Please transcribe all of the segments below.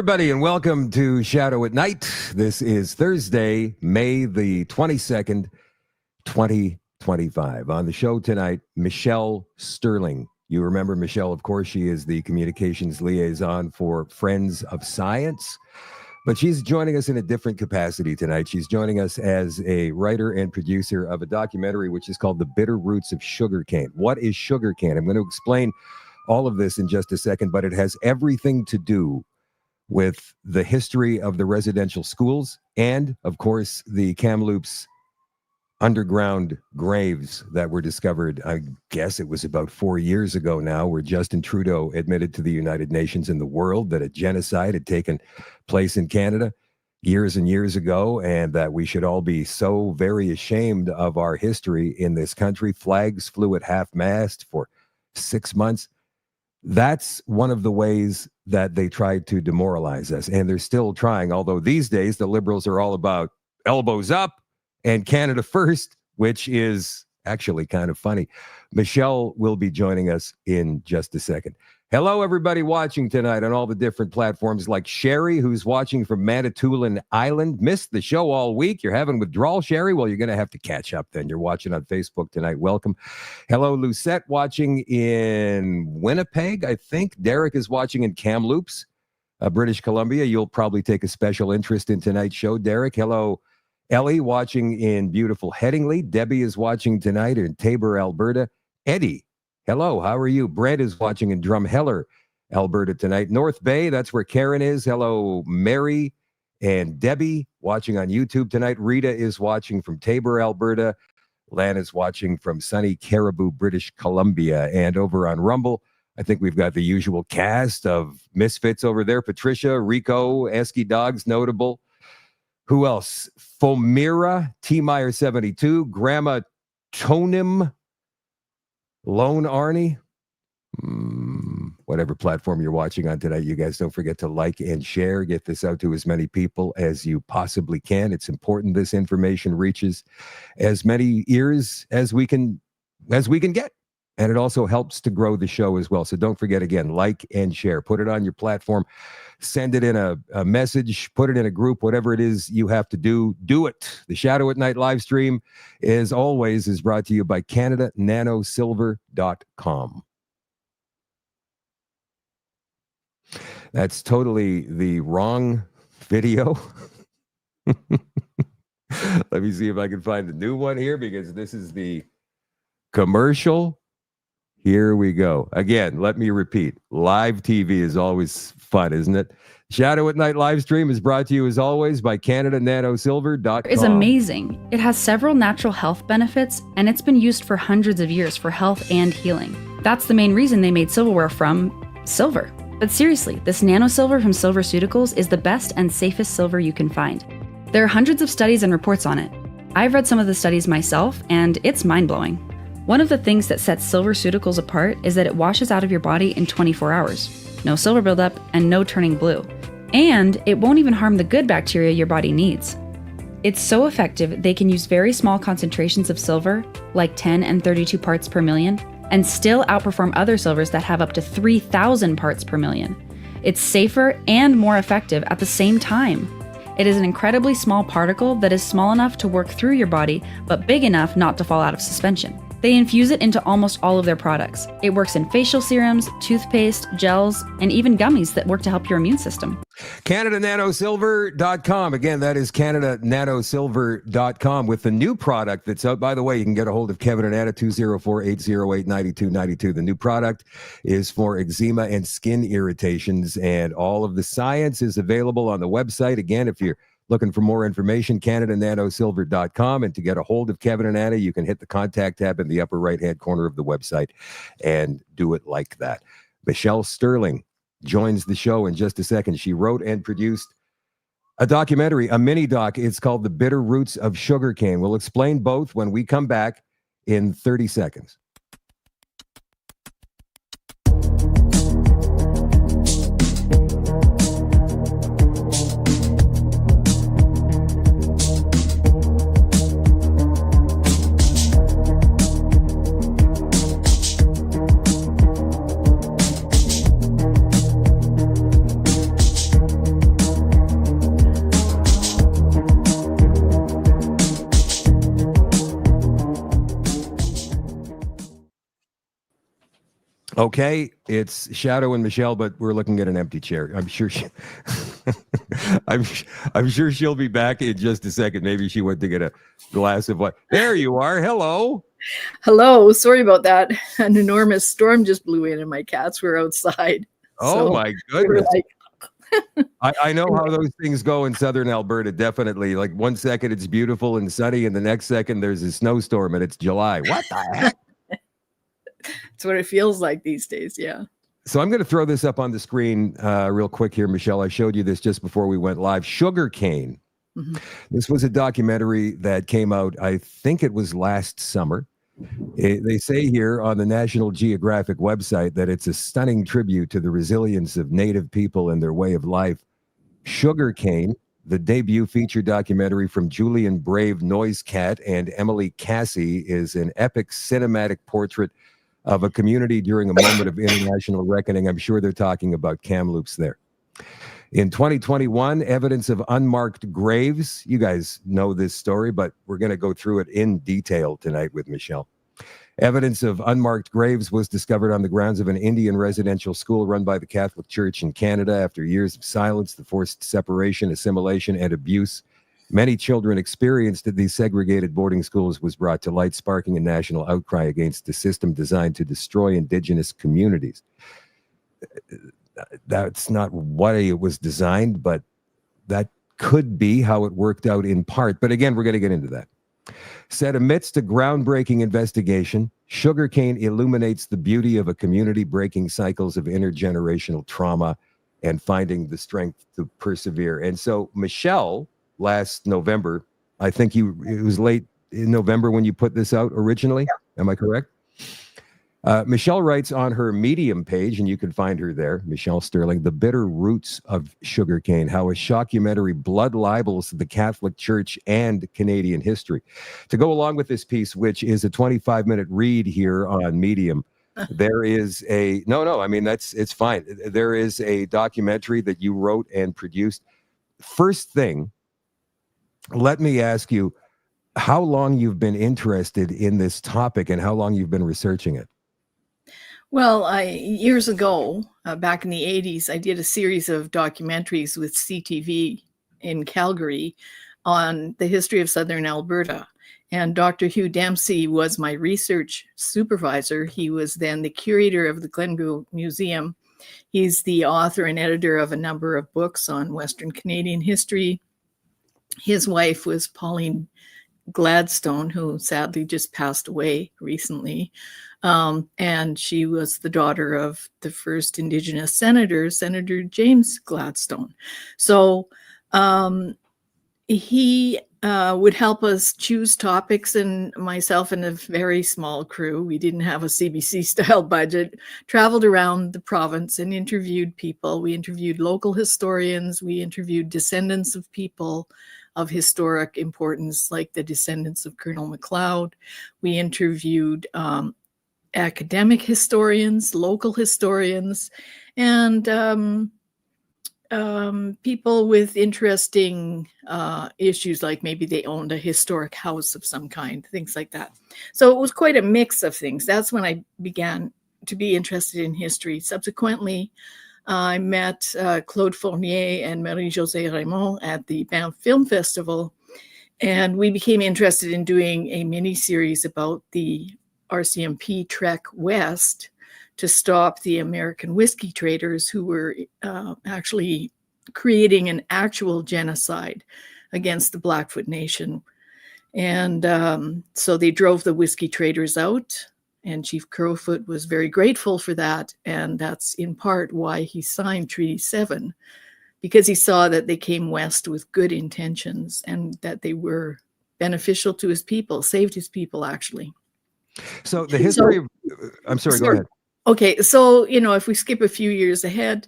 everybody, and welcome to Shadow at Night. This is Thursday, May the 22nd, 2025. On the show tonight, Michelle Stirling. You remember Michelle, of course. She is the communications liaison for Friends of Science, but she's joining us in a different capacity tonight. She's joining us as a writer and producer of a documentary which is called The Bitter Roots of Sugarcane. What is sugarcane? I'm going to explain all of this in just a second, but it has everything to do with the history of the residential schools and, of course, the Kamloops underground graves that were discovered, I guess it was about 4 years ago now, where Justin Trudeau admitted to the United Nations and the world that a genocide had taken place in Canada years and years ago, and that we should all be so very ashamed of our history in this country. Flags flew at half-mast for 6 months. That's one of the ways that they tried to demoralize us, and they're still trying, although these days the Liberals are all about elbows up and Canada first, which is actually kind of funny. Michelle will be joining us in just a second. Hello, everybody watching tonight on all the different platforms, like Sherry, who's watching from Manitoulin Island. Missed the show all week. You're having withdrawal, Sherry? Well, you're going to have to catch up then. You're watching on Facebook tonight. Welcome. Hello, Lucette, watching in Winnipeg, I think. Derek is watching in Kamloops, British Columbia. You'll probably take a special interest in tonight's show, Derek. Hello, Ellie, watching in beautiful Headingley. Debbie is watching tonight in Tabor, Alberta. Eddie, hello, how are you? Brett is watching in Drumheller, Alberta tonight. North Bay, that's where Karen is. Hello, Mary and Debbie watching on YouTube tonight. Rita is watching from Tabor, Alberta. Lan is watching from sunny Caribou, British Columbia. And over on Rumble, I think we've got the usual cast of misfits over there. Patricia, Rico, Esky Dogs, notable. Who else? Fomira, T. Meyer 72, Grandma Tonim, Lone Arnie, whatever platform you're watching on tonight, you guys don't forget to like and share. Get this out to as many people as you possibly can. It's important this information reaches as many ears as we can get. And it also helps to grow the show as well. So don't forget, again, like and share. Put it on your platform. Send it in a message. Put it in a group. Whatever it is you have to do, do it. The Shadow at Night live stream, as always, is brought to you by CanadaNanoSilver.com. That's totally the wrong video. Let me see if I can find the new one here, because this is the commercial. Here we go. Again, let me repeat. Live TV is always fun, isn't it? Shadow at Night live stream is brought to you, as always, by CanadaNanoSilver.com. It's amazing. It has several natural health benefits, and it's been used for hundreds of years for health and healing. That's the main reason they made silverware from silver. But seriously, this nano silver from Silverceuticals is the best and safest silver you can find. There are hundreds of studies and reports on it. I've read some of the studies myself, and it's mind-blowing. One of the things that sets Silverceuticals apart is that it washes out of your body in 24 hours. No silver buildup and no turning blue. And it won't even harm the good bacteria your body needs. It's so effective they can use very small concentrations of silver, like 10 and 32 parts per million, and still outperform other silvers that have up to 3,000 parts per million. It's safer and more effective at the same time. It is an incredibly small particle that is small enough to work through your body, but big enough not to fall out of suspension. They infuse it into almost all of their products. It works in facial serums, toothpaste, gels, and even gummies that work to help your immune system. CanadaNanoSilver.com. Again, that is CanadaNanoSilver.com with the new product that's out. By the way, you can get a hold of Kevin and Anna, 204-808-9292. The new product is for eczema and skin irritations, and all of the science is available on the website. Again, if you're looking for more information, CanadaNanoSilver.com. And to get a hold of Kevin and Anna, you can hit the contact tab in the upper right-hand corner of the website and do it like that. Michelle Stirling joins the show in just a second. She wrote and produced a documentary, a mini doc. It's called The Bitter Roots of Sugarcane. We'll explain both when we come back in 30 seconds. Okay, it's Shadow and Michelle, but we're looking at an empty chair. I'm sure I'm sure she'll be back in just a second. Maybe she went to get a glass of what. There you are. Hello. Hello. Sorry about that. An enormous storm just blew in and my cats were outside. Oh my goodness. Like, I know how those things go in southern Alberta, definitely. Like 1 second it's beautiful and sunny, and the next second there's a snowstorm and it's July. What the heck? It's what it feels like these days, yeah. So I'm going to throw this up on the screen real quick here, Michelle. I showed you this just before we went live. Sugarcane. Mm-hmm. This was a documentary that came out, I think it was last summer. They say here on the National Geographic website that it's a stunning tribute to the resilience of Native people and their way of life. Sugarcane, the debut feature documentary from Julian Brave Noisecat and Emily Cassie, is an epic cinematic portrait of a community during a moment of international reckoning. I'm sure they're talking about Kamloops there. In 2021, evidence of unmarked graves. You guys know this story, but we're going to go through it in detail tonight with Michelle. Evidence of unmarked graves was discovered on the grounds of an Indian residential school run by the Catholic Church in Canada. After years of silence, the forced separation, assimilation, and abuse many children experienced at these segregated boarding schools was brought to light, sparking a national outcry against the system designed to destroy Indigenous communities. That's not why it was designed, but that could be how it worked out in part. But again, we're going to get into that. Said amidst a groundbreaking investigation, Sugarcane illuminates the beauty of a community breaking cycles of intergenerational trauma and finding the strength to persevere. And so, Michelle, last November, I think it was late in November when you put this out originally. Yeah. Am I correct? Michelle writes on her Medium page, and you can find her there, Michelle Stirling, The Bitter Roots of Sugarcane, how a shockumentary blood libels the Catholic Church and Canadian history. To go along with this piece, which is a 25-minute read here on Medium, there is it's fine. There is a documentary that you wrote and produced. First thing, let me ask you how long you've been interested in this topic and how long you've been researching it. Well, years ago, back in the 80s, I did a series of documentaries with CTV in Calgary on the history of southern Alberta. And Dr. Hugh Dempsey was my research supervisor. He was then the curator of the Glenview Museum. He's the author and editor of a number of books on Western Canadian history. His wife was Pauline Gladstone, who sadly just passed away recently. And she was the daughter of the first Indigenous senator, Senator James Gladstone. So he would help us choose topics, and myself and a very small crew, we didn't have a CBC-style budget, traveled around the province and interviewed people. We interviewed local historians. We interviewed descendants of people of historic importance, like the descendants of Colonel MacLeod. We interviewed academic historians, local historians, and people with interesting issues, like maybe they owned a historic house of some kind, things like that. So it was quite a mix of things. That's when I began to be interested in history. Subsequently, I met Claude Fournier and Marie-Josée Raymond at the Banff Film Festival, and we became interested in doing a mini-series about the RCMP trek west to stop the American whiskey traders who were actually creating an actual genocide against the Blackfoot Nation. And so they drove the whiskey traders out, and Chief Crowfoot was very grateful for that. And that's in part why he signed Treaty 7, because he saw that they came west with good intentions and that they were beneficial to his people, saved his people, actually. So the history of, I'm sorry, go ahead. Okay, so, if we skip a few years ahead,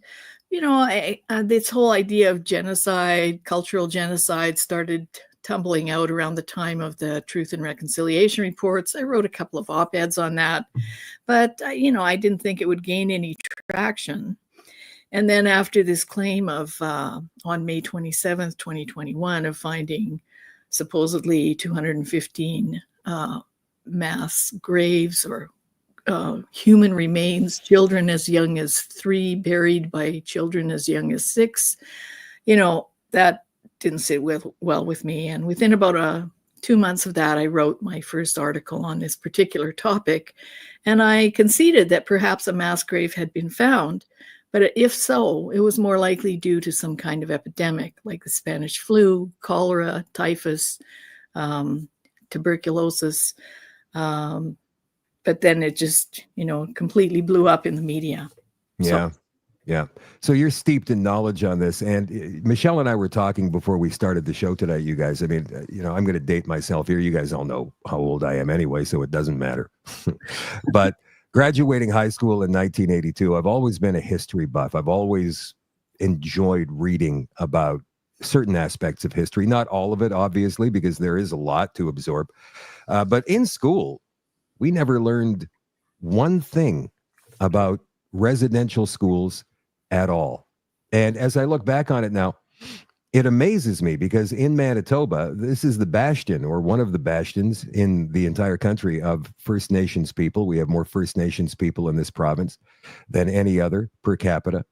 this whole idea of genocide, cultural genocide, started tumbling out around the time of the Truth and Reconciliation reports. I wrote a couple of op-eds on that, but, I didn't think it would gain any traction. And then after this claim of, on May 27th, 2021, of finding supposedly 215 mass graves or human remains, children as young as 3 buried by children as young as 6. That didn't sit well with me. And within about 2 months of that, I wrote my first article on this particular topic. And I conceded that perhaps a mass grave had been found. But if so, it was more likely due to some kind of epidemic like the Spanish flu, cholera, typhus, tuberculosis. But then it just, completely blew up in the media. Yeah. Yeah. So you're steeped in knowledge on this. And Michelle and I were talking before we started the show today, you guys. I mean, I'm going to date myself here. You guys all know how old I am anyway, so it doesn't matter. But graduating high school in 1982, I've always been a history buff. I've always enjoyed reading about certain aspects of history. Not all of it, obviously, because there is a lot to absorb. But in school, we never learned one thing about residential schools at all. And as I look back on it now, it amazes me because in Manitoba, this is the bastion or one of the bastions in the entire country of First Nations people. We have more First Nations people in this province than any other per capita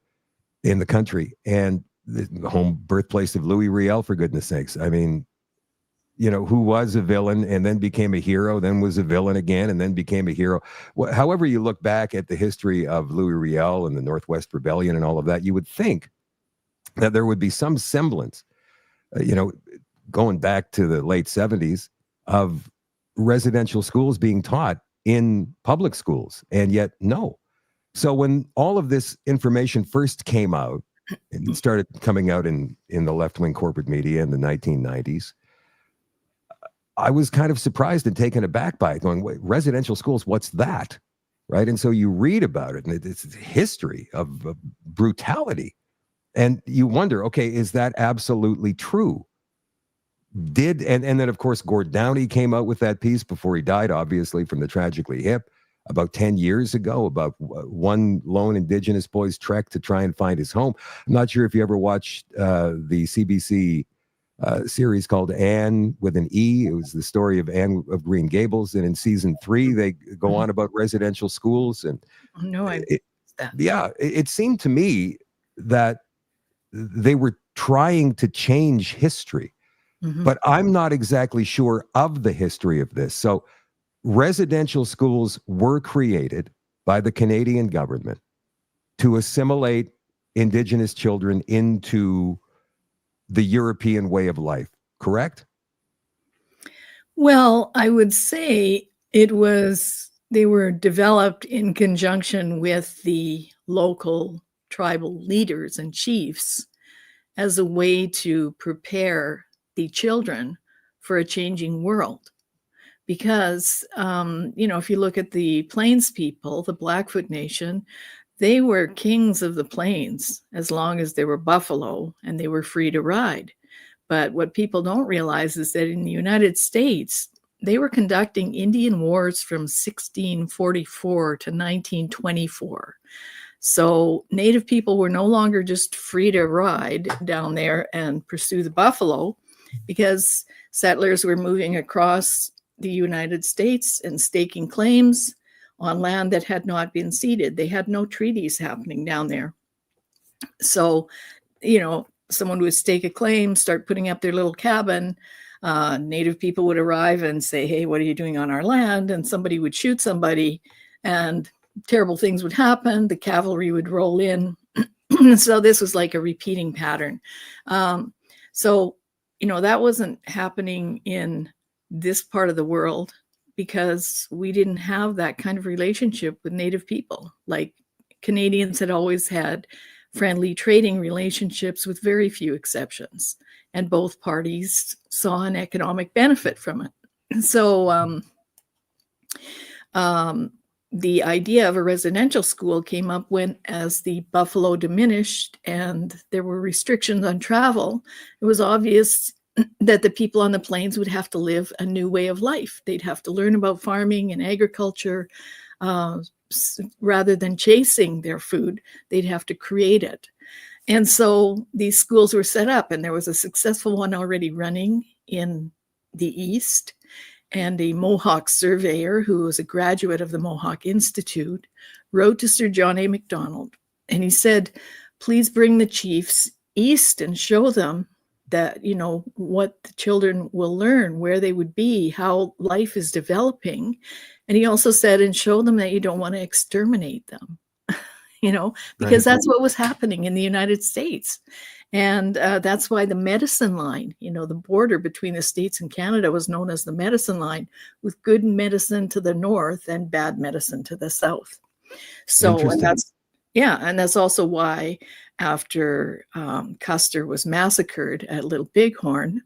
in the country. And the home birthplace of Louis Riel, for goodness sakes. I mean, who was a villain and then became a hero, then was a villain again, and then became a hero. However you look back at the history of Louis Riel and the Northwest Rebellion and all of that, you would think that there would be some semblance, going back to the late 70s, of residential schools being taught in public schools. And yet, no. So when all of this information first came out, and it started coming out in the left-wing corporate media in the 1990s, I was kind of surprised and taken aback by it, going, wait, residential schools, what's that? Right? And so you read about it, and it's history of brutality. And you wonder, okay, is that absolutely true? And then, of course, Gord Downey came out with that piece before he died, obviously, from the Tragically Hip, about 10 years ago, about one lone Indigenous boy's trek to try and find his home. I'm not sure if you ever watched the CBC series called Anne with an E. It was the story of Anne of Green Gables. And in season 3, they go on about residential schools. And it seemed to me that they were trying to change history, but I'm not exactly sure of the history of this. So residential schools were created by the Canadian government to assimilate Indigenous children into the European way of life, correct? Well, I would say they were developed in conjunction with the local tribal leaders and chiefs as a way to prepare the children for a changing world. Because, if you look at the Plains people, the Blackfoot Nation, they were kings of the plains as long as they were buffalo and they were free to ride. But what people don't realize is that in the United States, they were conducting Indian wars from 1644 to 1924. So Native people were no longer just free to ride down there and pursue the buffalo, because settlers were moving across the United States and staking claims on land that had not been ceded. They had no treaties happening down there. So, someone would stake a claim, start putting up their little cabin. Native people would arrive and say, hey, what are you doing on our land? And somebody would shoot somebody and terrible things would happen. The cavalry would roll in. So this was like a repeating pattern. That wasn't happening in this part of the world, because we didn't have that kind of relationship with Native people. Like, Canadians had always had friendly trading relationships with very few exceptions, and both parties saw an economic benefit from it. So the idea of a residential school came up as the buffalo diminished and there were restrictions on travel. It was obvious that the people on the plains would have to live a new way of life. They'd have to learn about farming and agriculture. Rather than chasing their food, they'd have to create it. And so these schools were set up, and there was a successful one already running in the East. and a Mohawk surveyor who was a graduate of the Mohawk Institute wrote to Sir John A. Macdonald, and he said, please bring the chiefs east and show them that, you know, what the children will learn, where they would be, how life is developing. And he also said, and show them that you don't want to exterminate them, you know, because Right. that's what was happening in the United States. And that's why the medicine line, you know, the border between the States and Canada was known as the medicine line, with good medicine to the north and bad medicine to the south. So, and Interesting. that's also why after Custer was massacred at Little Bighorn,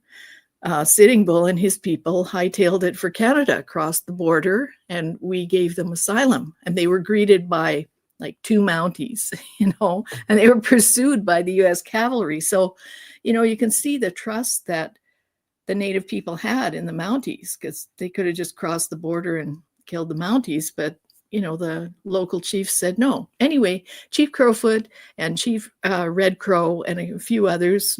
Sitting Bull and his people hightailed it for Canada, crossed the border, and we gave them asylum. And they were greeted by like 2 Mounties, you know, and they were pursued by the U.S. cavalry. So, you know, you can see the trust that the Native people had in the Mounties, because they could have just crossed the border and killed the Mounties, but you know, the local chief said no. Anyway, Chief Crowfoot and Chief Red Crow and a few others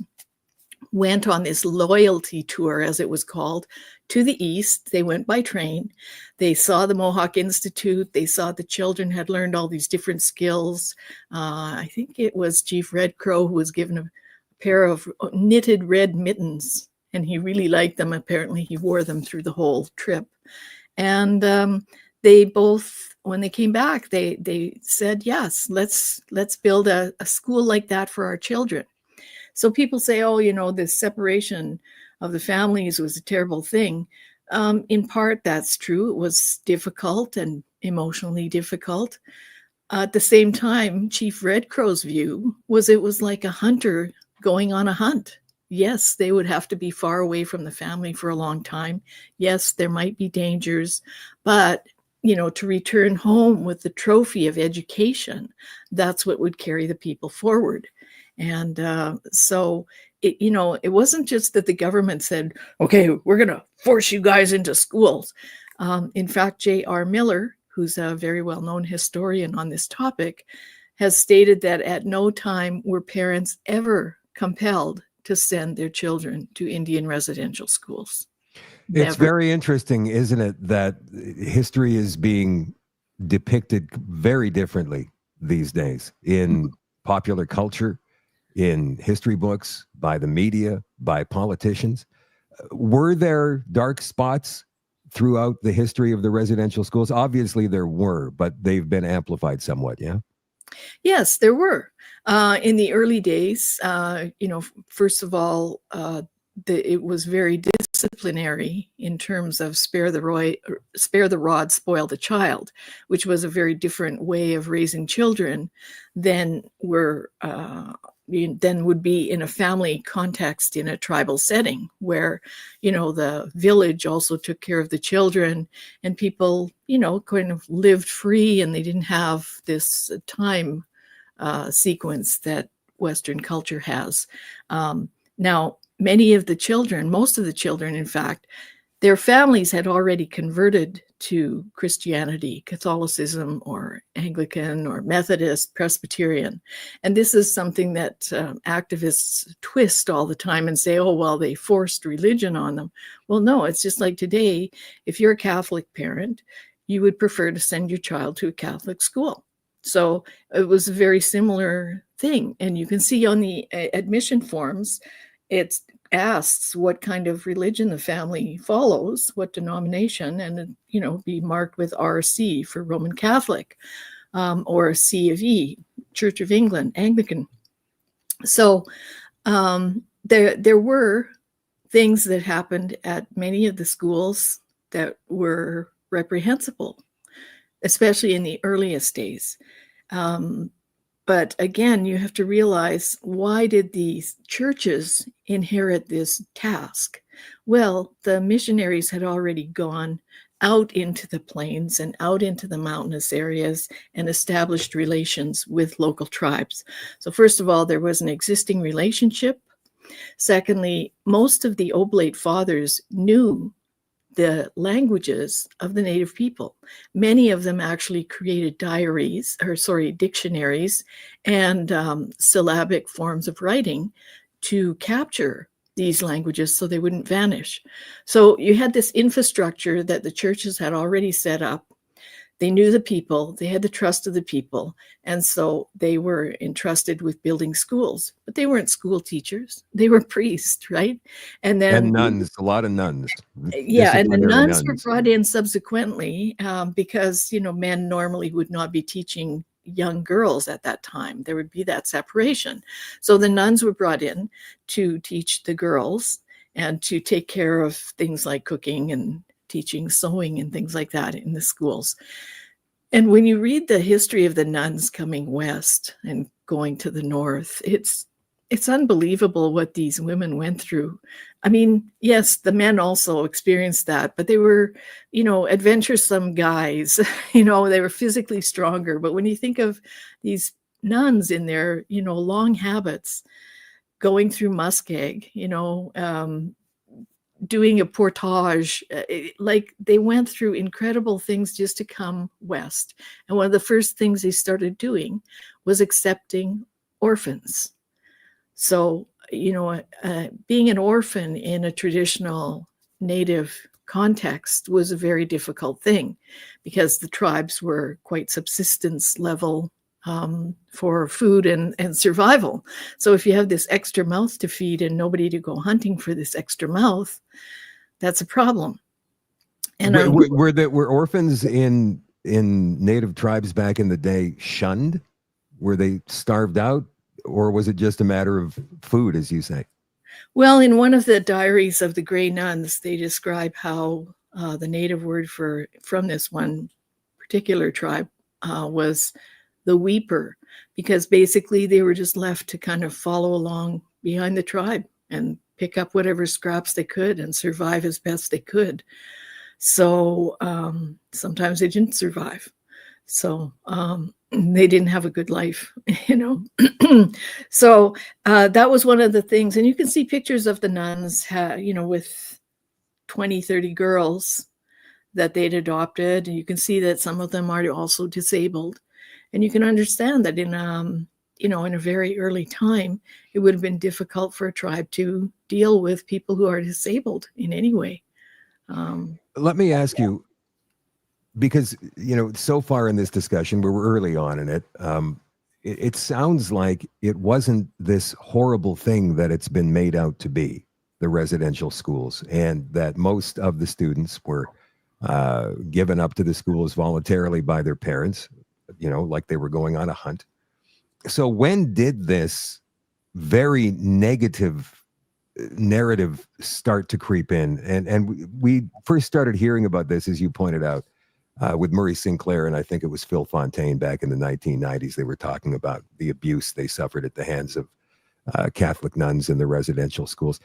went on this loyalty tour, as it was called, to the east. They went by train. They saw the Mohawk Institute. They saw the children had learned all these different skills. I think it was Chief Red Crow who was given a pair of knitted red mittens, and he really liked them. Apparently, he wore them through the whole trip. And they both, when they came back, they said, yes, let's build a school like that for our children. So people say, oh, you know, this separation of the families was a terrible thing. In part, that's true. It was difficult and emotionally difficult. At the same time, Chief Red Crow's view was it was like a hunter going on a hunt. Yes, they would have to be far away from the family for a long time. Yes, there might be dangers, but you know, to return home with the trophy of education, that's what would carry the people forward. And so, you know, it wasn't just that the government said, okay, we're going to force you guys into schools. In fact, J.R. Miller, who's a very well-known historian on this topic, has stated that at no time were parents ever compelled to send their children to Indian residential schools. It's Never. very interesting, isn't it, that history is being depicted very differently these days in popular culture, in history books, by the media, by politicians. Were there dark spots throughout the history of the residential schools? Obviously there were, but they've been amplified somewhat, yeah? Yes, there were. In the early days, you know, first of all, it was very disciplinary in terms of spare the rod, spoil the child, which was a very different way of raising children than would be in a family context in a tribal setting, where, you know, the village also took care of the children, and people, you know, kind of lived free, and they didn't have this time sequence that Western culture has. Now, many of the children, most of the children, in fact, their families had already converted to Christianity, Catholicism, or Anglican, or Methodist, Presbyterian. And this is something that activists twist all the time and say, oh, well, they forced religion on them. Well, no, it's just like today, if you're a Catholic parent, you would prefer to send your child to a Catholic school. So it was a very similar thing. And you can see on the admission forms, it asks what kind of religion the family follows, what denomination, and, you know, be marked with RC for Roman Catholic, or C of E, Church of England, Anglican. So there were things that happened at many of the schools that were reprehensible, especially in the earliest days. But again, you have to realize, why did these churches inherit this task? Well, the missionaries had already gone out into the plains and out into the mountainous areas and established relations with local tribes. So first of all, there was an existing relationship. Secondly, most of the Oblate Fathers knew the languages of the Native people. Many of them actually created dictionaries and syllabic forms of writing to capture these languages so they wouldn't vanish. So you had this infrastructure that the churches had already set up. They knew the people, they had the trust of the people, and so they were entrusted with building schools. But they weren't school teachers; they were priests, right? And then nuns, a lot of nuns. Yeah, and the Disciplinary nuns were brought in subsequently because men normally would not be teaching young girls at that time. There would be that separation. So the nuns were brought in to teach the girls and to take care of things like cooking and teaching sewing and things like that in the schools. And when you read the history of the nuns coming west and going to the north, it's unbelievable what these women went through. I mean, yes, the men also experienced that, but they were, adventuresome guys. They were physically stronger. But when you think of these nuns in their, long habits, going through muskeg, doing a portage, like they went through incredible things just to come west. And one of the first things they started doing was accepting orphans. So, being an orphan in a traditional Native context was a very difficult thing because the tribes were quite subsistence level for food and survival. So if you have this extra mouth to feed and nobody to go hunting for this extra mouth, that's a problem. And were orphans in Native tribes back in the day shunned? Were they starved out, or was it just a matter of food, as you say? Well, in one of the diaries of the Grey Nuns, they describe how the Native word from this one particular tribe was the weeper, because basically they were just left to kind of follow along behind the tribe and pick up whatever scraps they could and survive as best they could. So sometimes they didn't survive. So they didn't have a good life, So that was one of the things. And you can see pictures of the nuns, with 20, 30 girls that they'd adopted. And you can see that some of them are also disabled. And you can understand that in a very early time, it would have been difficult for a tribe to deal with people who are disabled in any way. Let me ask you, because, so far in this discussion, we're early on in it, it sounds like it wasn't this horrible thing that it's been made out to be, the residential schools, and that most of the students were given up to the schools voluntarily by their parents, like they were going on a hunt. So when did this very negative narrative start to creep in? And we first started hearing about this, as you pointed out, with Murray Sinclair, and I think it was Phil Fontaine back in the 1990s. They were talking about the abuse they suffered at the hands of Catholic nuns in the residential schools.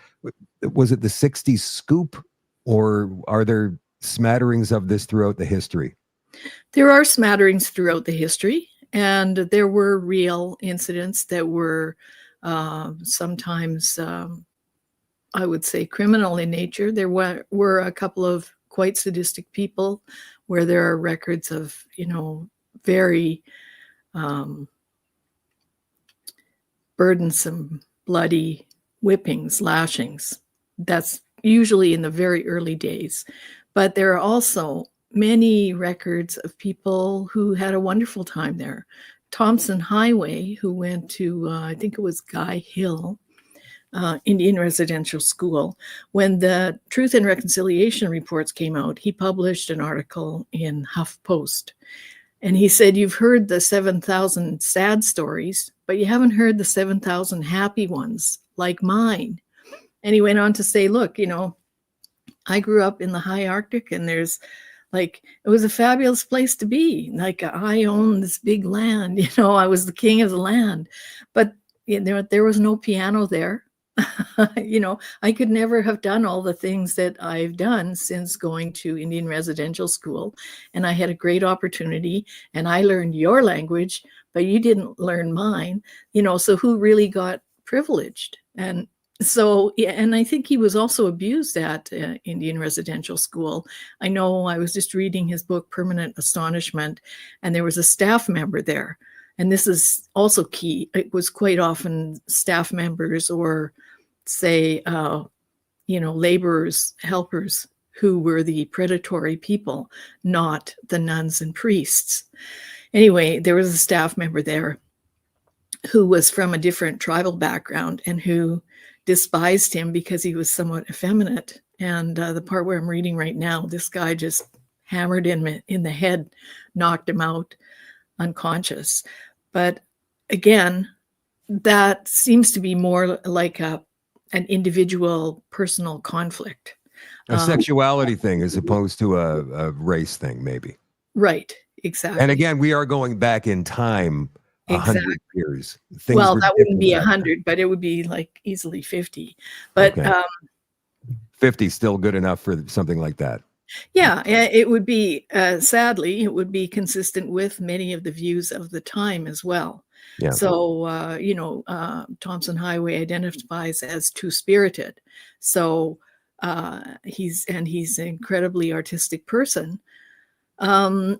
Was it the 60s Scoop, or are there smatterings of this throughout the history? There are smatterings throughout the history, and there were real incidents that were sometimes, I would say, criminal in nature. There were a couple of quite sadistic people where there are records of, very burdensome, bloody whippings, lashings. That's usually in the very early days. But there are also many records of people who had a wonderful time there. Thompson Highway, who went to, I think it was Guy Hill, Indian Residential School. When the Truth and Reconciliation reports came out, he published an article in HuffPost. And he said, you've heard the 7,000 sad stories, but you haven't heard the 7,000 happy ones like mine. And he went on to say, look, I grew up in the high Arctic, and there's it was a fabulous place to be. I own this big land, I was the king of the land, but there was no piano there. I could never have done all the things that I've done since going to Indian Residential School. And I had a great opportunity, and I learned your language, but you didn't learn mine, so who really got privileged? And so, and I think he was also abused at Indian Residential School. I know I was just reading his book, Permanent Astonishment, and there was a staff member there. And this is also key. It was quite often staff members or say, laborers, helpers, who were the predatory people, not the nuns and priests. Anyway, there was a staff member there who was from a different tribal background and who despised him because he was somewhat effeminate. And the part where I'm reading right now, this guy just hammered him in the head, knocked him out unconscious. But again, that seems to be more like an individual personal conflict. A sexuality thing as opposed to a race thing, maybe. Right, exactly. And again, we are going back in time 100 years. Well, that wouldn't be 100, but it would be like easily 50. But okay. 50 is still good enough for something like that. Yeah, it would be, sadly, it would be consistent with many of the views of the time as well. Yeah. So, Thompson Highway identifies as two-spirited. So he's an incredibly artistic person. And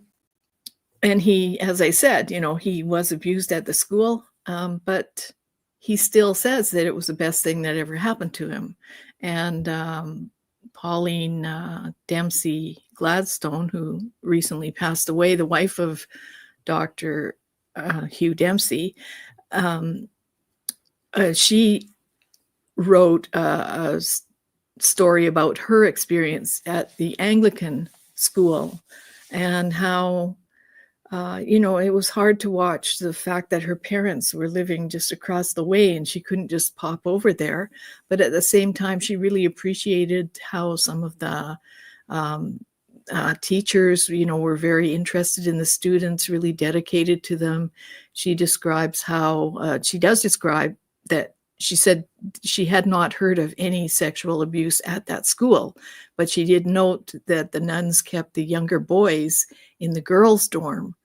he, as I said, he was abused at the school, but he still says that it was the best thing that ever happened to him. And Pauline Dempsey Gladstone, who recently passed away, the wife of Dr. Hugh Dempsey, she wrote a story about her experience at the Anglican school and how it was hard to watch the fact that her parents were living just across the way and she couldn't just pop over there. But at the same time, she really appreciated how some of the teachers, were very interested in the students, really dedicated to them. She describes how she does describe that she said she had not heard of any sexual abuse at that school, but she did note that the nuns kept the younger boys in the girls' dorm,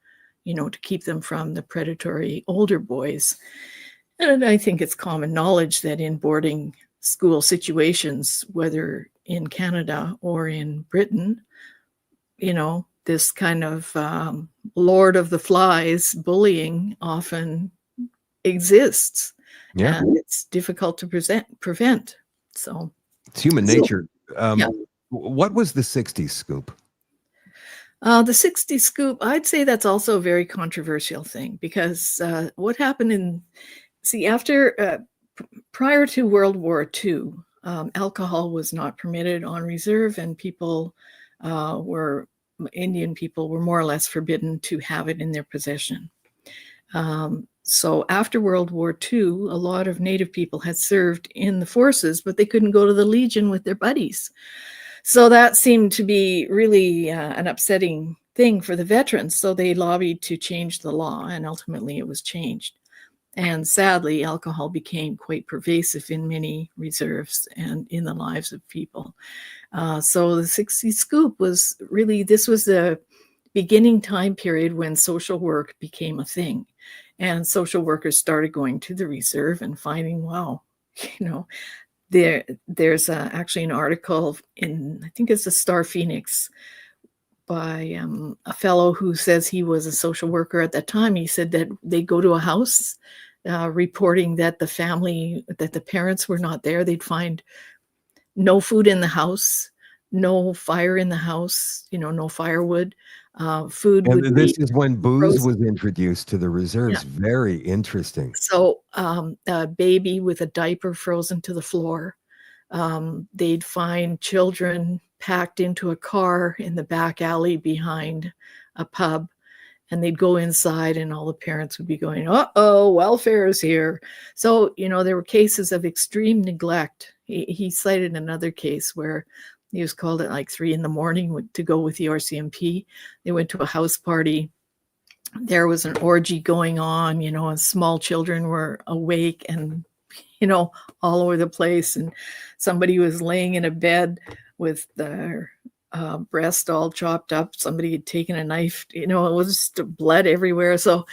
to keep them from the predatory older boys. And I think it's common knowledge that in boarding school situations, whether in Canada or in Britain, this kind of Lord of the Flies bullying often exists. Yeah. And it's difficult to prevent. So it's human nature. Yeah. What was the 60s scoop? The 60s scoop, I'd say that's also a very controversial thing because what happened prior to World War II, alcohol was not permitted on reserve, and Indian people were more or less forbidden to have it in their possession. So after World War II, a lot of Native people had served in the forces, but they couldn't go to the Legion with their buddies. So that seemed to be really an upsetting thing for the veterans. So they lobbied to change the law, and ultimately it was changed. And sadly, alcohol became quite pervasive in many reserves and in the lives of people. So the 60s scoop was this was the beginning time period when social work became a thing. And social workers started going to the reserve and finding, wow, there's actually an article in, I think it's the Star Phoenix, by a fellow who says he was a social worker at that time. He said that they go to a house reporting that the parents were not there. They'd find no food in the house, no fire in the house, no firewood. Food. And this is when booze was introduced to the reserves. Yeah. Very interesting. So a baby with a diaper frozen to the floor. They'd find children packed into a car in the back alley behind a pub, and they'd go inside and all the parents would be going, uh-oh, welfare is here. So, there were cases of extreme neglect. He cited another case where he was called at like 3 a.m. to go with the RCMP. They went to a house party. There was an orgy going on, and small children were awake and, all over the place. And somebody was laying in a bed with their breast all chopped up. Somebody had taken a knife, it was just blood everywhere. So,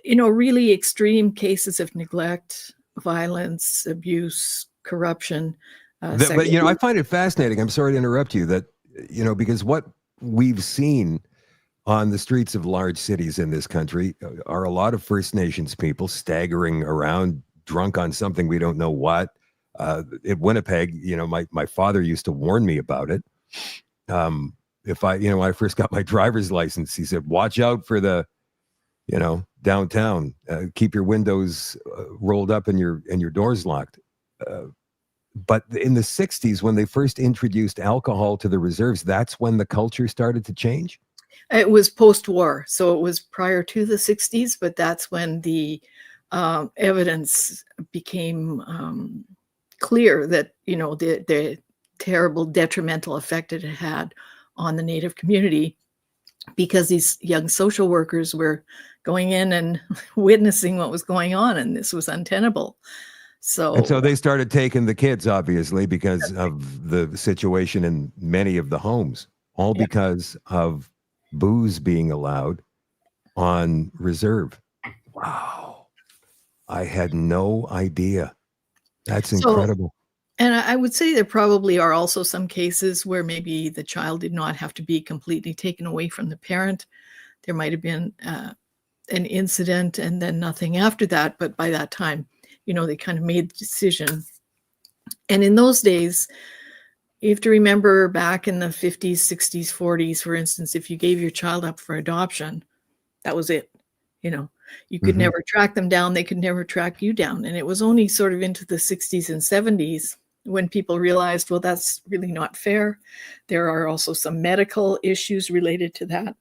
really extreme cases of neglect, violence, abuse, corruption. But I find it fascinating. I'm sorry to interrupt you. That because what we've seen on the streets of large cities in this country are a lot of First Nations people staggering around, drunk on something we don't know what, At Winnipeg, my father used to warn me about it. If I, when I first got my driver's license, he said, watch out for the, downtown, keep your windows rolled up and your doors locked. But in the 60s, when they first introduced alcohol to the reserves, that's when the culture started to change. It was post-war, so it was prior to the 60s, but that's when the evidence became clear that, the terrible detrimental effect it had on the Native community, because these young social workers were going in and witnessing what was going on, and this was untenable. And so they started taking the kids, obviously, because of the situation in many of the homes, all because of booze being allowed on reserve. Wow. I had no idea. That's incredible. And I would say there probably are also some cases where maybe the child did not have to be completely taken away from the parent. There might have been an incident and then nothing after that. But by that time, they kind of made the decision. And in those days, you have to remember back in the 50s, 60s, 40s, for instance, if you gave your child up for adoption, that was it. You could never track them down. They could never track you down. And it was only sort of into the 60s and 70s when people realized, well, that's really not fair. There are also some medical issues related to that.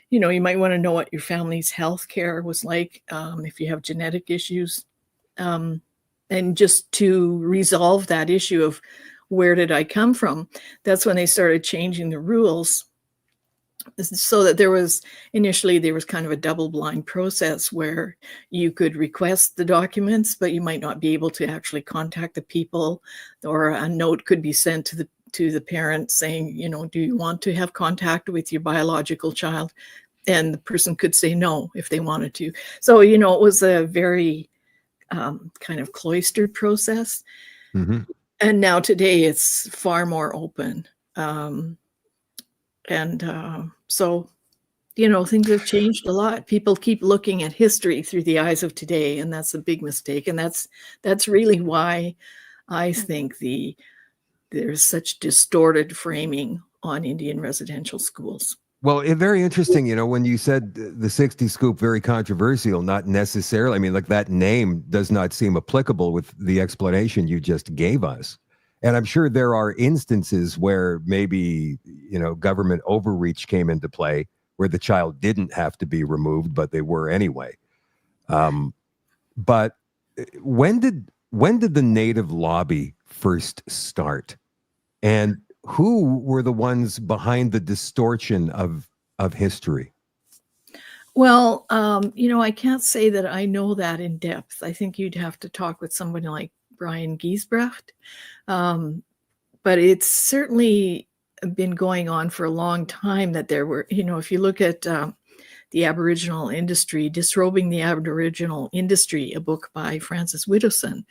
You might want to know what your family's health care was like, if you have genetic issues. And just to resolve that issue of where did I come from, that's when they started changing the rules, so that there was kind of a double-blind process where you could request the documents, but you might not be able to actually contact the people, or a note could be sent to the parent saying, do you want to have contact with your biological child? And the person could say no if they wanted to. So, it was a very kind of cloistered process. And now today it's far more open. So, things have changed a lot. People keep looking at history through the eyes of today, and that's a big mistake. And that's really why I think there's such distorted framing on Indian residential schools. Well, very interesting, when you said the 60 Scoop, very controversial, not necessarily. I mean, like, that name does not seem applicable with the explanation you just gave us. And I'm sure there are instances where maybe, government overreach came into play, where the child didn't have to be removed, but they were anyway. But when did the Native lobby first start? And who were the ones behind the distortion of history? Well, I can't say that I know that in depth. I think you'd have to talk with somebody like Brian Giesbrecht. But it's certainly been going on for a long time that there were, if you look at the Aboriginal industry, Disrobing the Aboriginal Industry, a book by Frances Widdowson,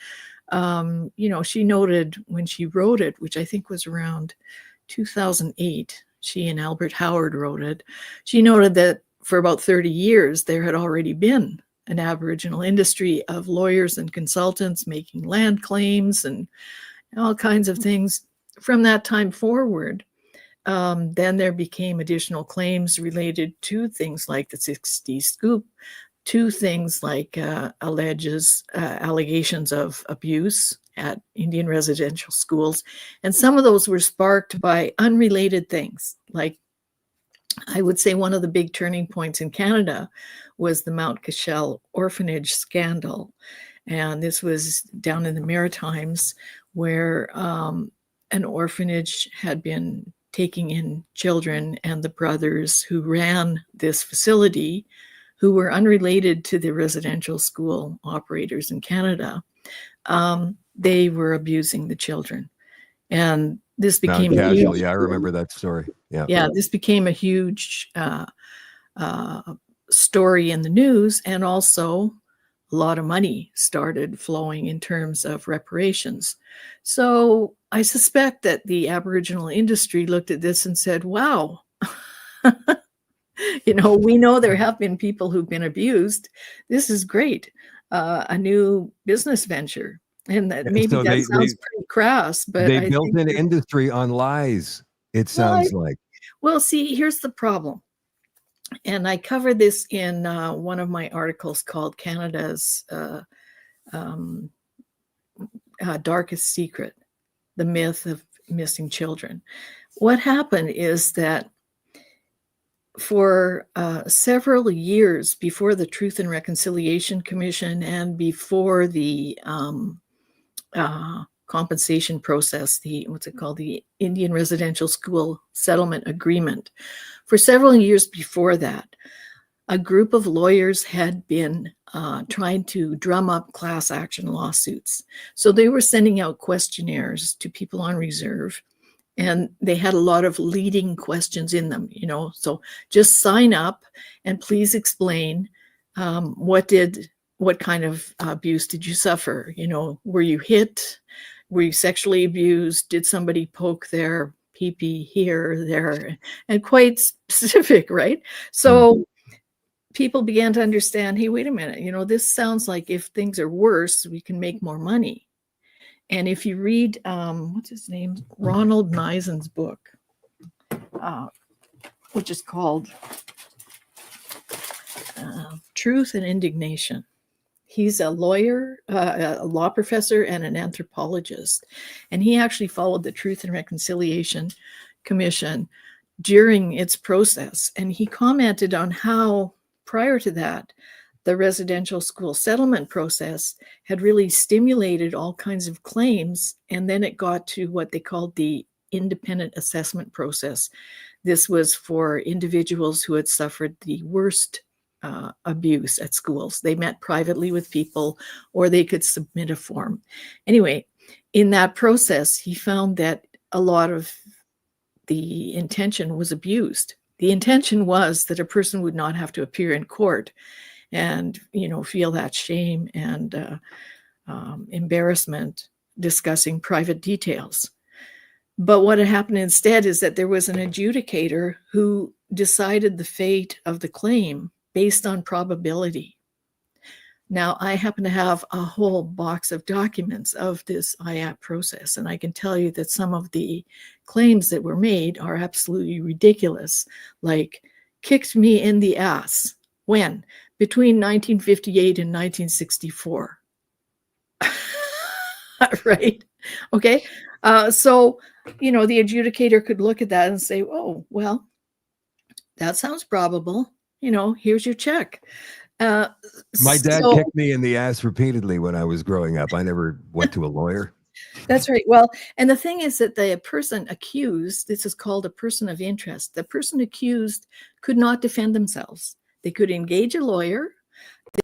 she noted when she wrote it, which I think was around 2008, she and Albert Howard wrote it, she noted that for about 30 years, there had already been an Aboriginal industry of lawyers and consultants making land claims and all kinds of things. From that time forward, then there became additional claims related to things like the Sixties Scoop, to things like allegations of abuse at Indian residential schools. And some of those were sparked by unrelated things. Like, I would say one of the big turning points in Canada was the Mount Cashel orphanage scandal. And this was down in the Maritimes, where an orphanage had been taking in children, and the brothers who ran this facility, who were unrelated to the residential school operators in Canada, they were abusing the children. And this became huge, I remember that story. Yeah, this became a huge story in the news, and also a lot of money started flowing in terms of reparations. So I suspect that the Aboriginal industry looked at this and said, wow, we know there have been people who've been abused. This is great. A new business venture. And that maybe So that sounds pretty crass, but they I built think an industry on lies, it well, sounds like. well, see, here's the problem. And I covered this in one of my articles called Canada's Darkest Secret, the myth of missing children. What happened is that for several years before the Truth and Reconciliation Commission and before the compensation process, the Indian Residential School Settlement Agreement, for several years before that, a group of lawyers had been trying to drum up class action lawsuits. So they were sending out questionnaires to people on reserve, and they had a lot of leading questions in them, so just sign up and please explain what kind of abuse did you suffer? Were you hit? Were you sexually abused? Did somebody poke their pee-pee here, there? And quite specific, right? So people began to understand, hey, wait a minute, this sounds like if things are worse, we can make more money. And if you read, what's his name? Ronald Nisen's book, which is called Truth and Indignation. He's a lawyer, a law professor, and an anthropologist. And he actually followed the Truth and Reconciliation Commission during its process. And he commented on how, prior to that, the residential school settlement process had really stimulated all kinds of claims. And then it got to what they called the independent assessment process. This was for individuals who had suffered the worst abuse at schools. They met privately with people, or they could submit a form. Anyway, in that process, he found that a lot of the intention was abused. The intention was that a person would not have to appear in court and, feel that shame and embarrassment discussing private details. But what had happened instead is that there was an adjudicator who decided the fate of the claim based on probability. Now, I happen to have a whole box of documents of this IAP process, and I can tell you that some of the claims that were made are absolutely ridiculous, like kicked me in the ass. When? Between 1958 and 1964. Right? Okay. So, the adjudicator could look at that and say, oh, well, that sounds probable. Here's your check. My dad kicked me in the ass repeatedly when I was growing up. I never went to a lawyer. That's right. Well, and the thing is that the person accused, this is called a person of interest. The person accused could not defend themselves. They could engage a lawyer.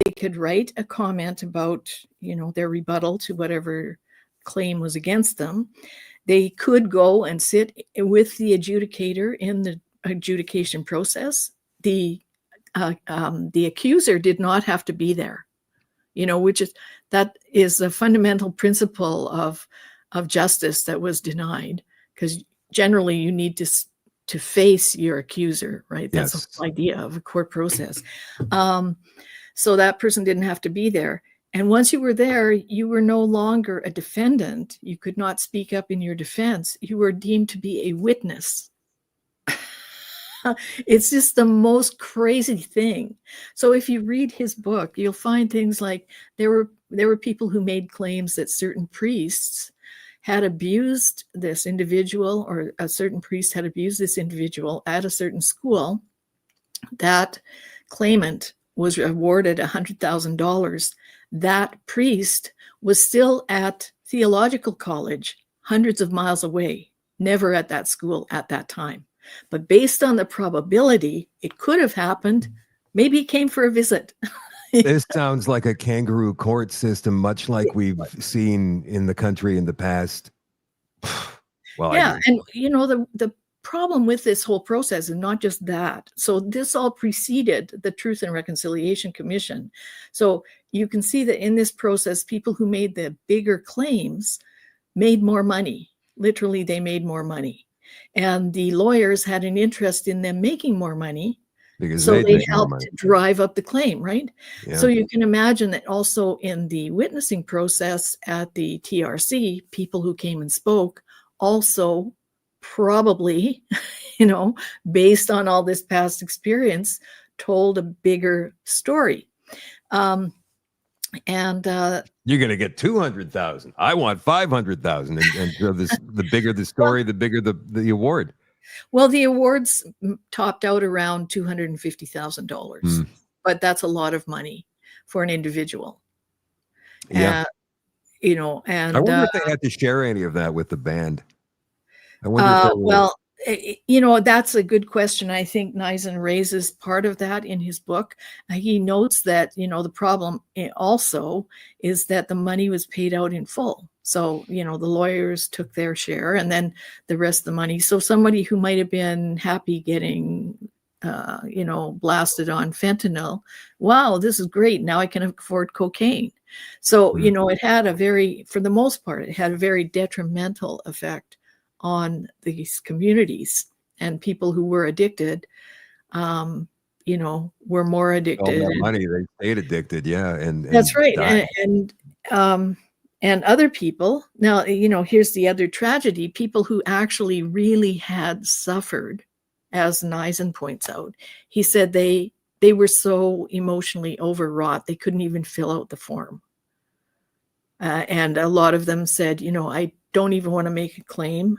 They could write a comment about, their rebuttal to whatever claim was against them. They could go and sit with the adjudicator in the adjudication process. The accuser did not have to be there, that is a fundamental principle of justice that was denied, because generally you need to face your accuser, right? That's the whole idea of a court process. So that person didn't have to be there. And once you were there, you were no longer a defendant. You could not speak up in your defense. You were deemed to be a witness. It's just the most crazy thing. So if you read his book, you'll find things like there were people who made claims that certain priests had abused this individual, or a certain priest had abused this individual at a certain school. That claimant was awarded $100,000. That priest was still at theological college, hundreds of miles away, never at that school at that time. But based on the probability, it could have happened. Maybe he came for a visit. This sounds like a kangaroo court system, much like we've seen in the country in the past. Well, yeah, and the problem with this whole process is not just that. So this all preceded the Truth and Reconciliation Commission. So you can see that in this process, people who made the bigger claims made more money. Literally, they made more money. And the lawyers had an interest in them making more money because So they'd they make more helped money. to drive up the claim, right? Yeah. So you can imagine that also in the witnessing process at the TRC, people who came and spoke also probably, based on all this past experience, told a bigger story. And You're going to get 200,000. I want 500,000. And so the bigger the story, the bigger the award. well, the awards topped out around $250,000, but that's a lot of money for an individual. Yeah. And I wonder if they had to share any of that with the band. I wonder if well, that's a good question. I think Nisen raises part of that in his book. He notes that, the problem also is that the money was paid out in full. So, the lawyers took their share and then the rest of the money. So somebody who might have been happy getting, blasted on fentanyl, wow, this is great. Now I can afford cocaine. So, it had for the most part, it had a very detrimental effect on these communities, and people who were addicted, were more addicted. all that money, they stayed addicted. Yeah. And That's right. died. And other people, now, here's the other tragedy, people who actually really had suffered, as Nisen points out. He said they were so emotionally overwrought, they couldn't even fill out the form. And a lot of them said, I don't even want to make a claim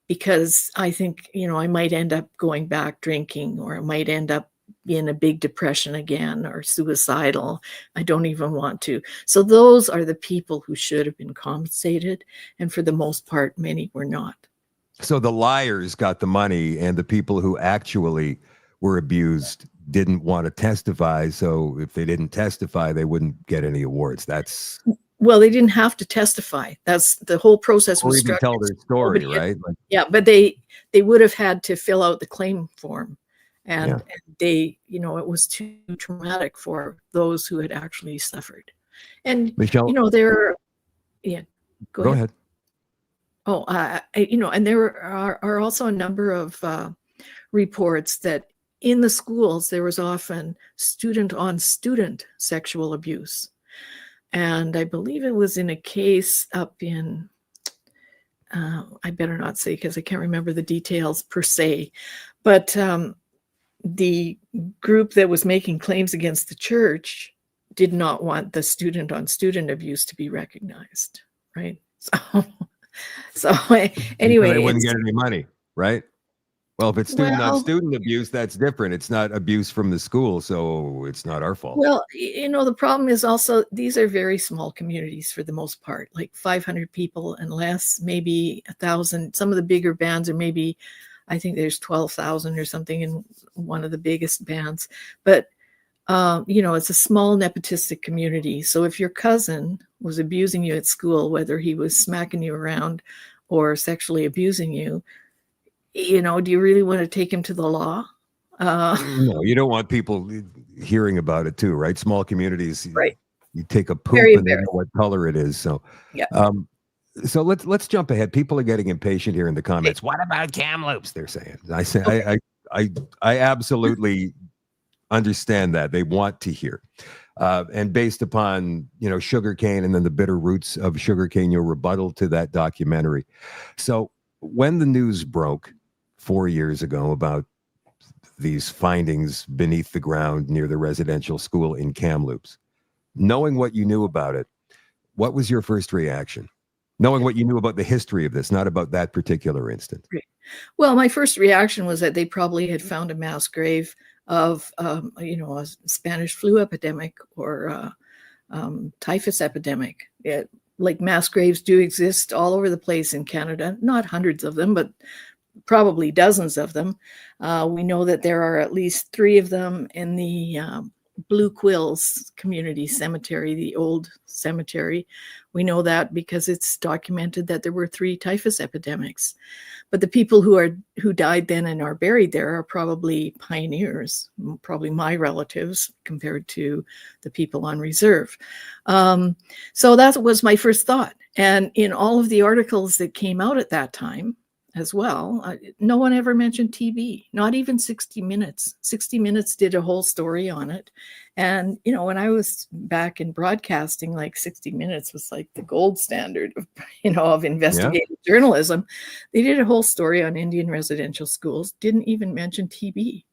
because I think, I might end up going back drinking, or I might end up in a big depression again, or suicidal. I don't even want to. So those are the people who should have been compensated. And for the most part, many were not. So the liars got the money, and the people who actually were abused didn't want to testify. So if they didn't testify, they wouldn't get any awards. Well, they didn't have to testify. That's the whole process was or even tell their story, right? Yeah, but they would have had to fill out the claim form, and they, it was too traumatic for those who had actually suffered. And Michelle, go ahead. Oh, and there are also a number of reports that in the schools there was often student-on-student sexual abuse. And I believe it was in a case up in, I better not say because I can't remember the details per se, but the group that was making claims against the church did not want the student-on-student abuse to be recognized, right? So anyway, they wouldn't get any money, right? Well, if it's student-on-student abuse, that's different. It's not abuse from the school, so it's not our fault. Well, the problem is also these are very small communities for the most part, like 500 people and less, maybe 1,000. Some of the bigger bands are maybe, I think there's 12,000 or something in one of the biggest bands. But, it's a small nepotistic community. So if your cousin was abusing you at school, whether he was smacking you around or sexually abusing you, do you really want to take him to the law? No, you don't want people hearing about it too, right? Small communities, right? You take a poop and they know what color it is. So, yeah. So let's jump ahead. People are getting impatient here in the comments. What about Kamloops? They're saying. I say okay. I absolutely understand that they want to hear, and based upon sugarcane and then the bitter roots of sugarcane, your rebuttal to that documentary. So when the news broke 4 years ago about these findings beneath the ground near the residential school in Kamloops, knowing what you knew about it, what was your first reaction? Knowing what you knew about the history of this, not about that particular instance. Well, my first reaction was that they probably had found a mass grave of, a Spanish flu epidemic or typhus epidemic. Like mass graves do exist all over the place in Canada, not hundreds of them, but probably dozens of them. We know that there are at least 3 of them in the Blue Quills Community Cemetery, the old cemetery. We know that because it's documented that there were 3 typhus epidemics. But the people who died then and are buried there are probably pioneers, probably my relatives compared to the people on reserve. So that was my first thought. And in all of the articles that came out at that time, as well. No one ever mentioned TB, not even 60 Minutes. 60 Minutes did a whole story on it. And, when I was back in broadcasting, like 60 Minutes was like the gold standard of, of investigative journalism. They did a whole story on Indian residential schools, didn't even mention TB.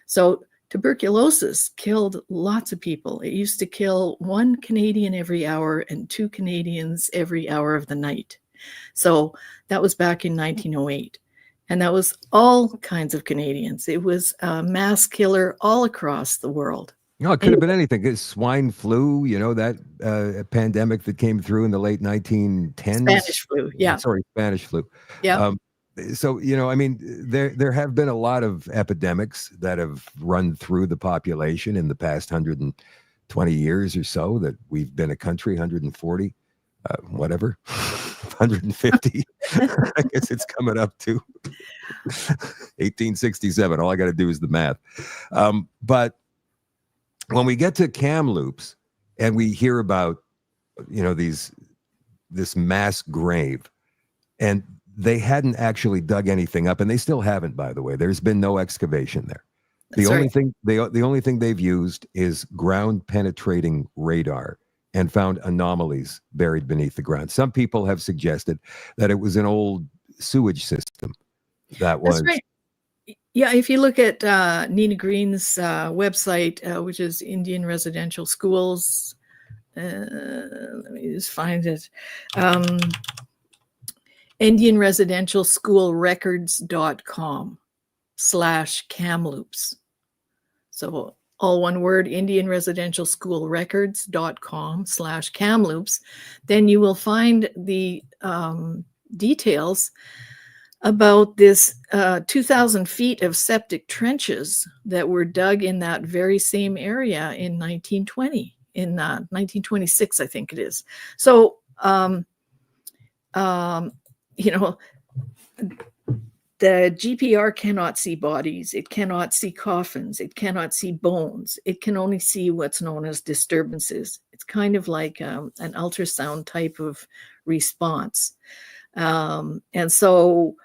So tuberculosis killed lots of people. It used to kill 1 Canadian every hour and 2 Canadians every hour of the night. So that was back in 1908. And that was all kinds of Canadians. It was a mass killer all across the world. No, it could have been anything. It's swine flu, that pandemic that came through in the late 1910s. Spanish flu, yeah. Sorry, Spanish flu. Yeah. So, there have been a lot of epidemics that have run through the population in the past 120 years or so that we've been a country, 140, whatever, 150. I guess it's coming up to 1867. All I got to do is the math. But when we get to Kamloops and we hear about, this mass grave, and they hadn't actually dug anything up, and they still haven't, by the way. There's been no excavation there. The only thing they've used is ground penetrating radar and found anomalies buried beneath the ground. Some people have suggested that it was an old sewage system that was. That's right. Yeah, if you look at Nina Green's website, which is Indian Residential Schools, let me just find it. IndianResidentialSchoolRecords.com/Kamloops. So all one word, IndianResidentialSchoolRecords.com/Kamloops. Then you will find the details about this 2,000 feet of septic trenches that were dug in that very same area in 1920, in 1926, I think it is. So, the GPR cannot see bodies. It cannot see coffins. It cannot see bones. It can only see what's known as disturbances. It's kind of like an ultrasound type of response. And so,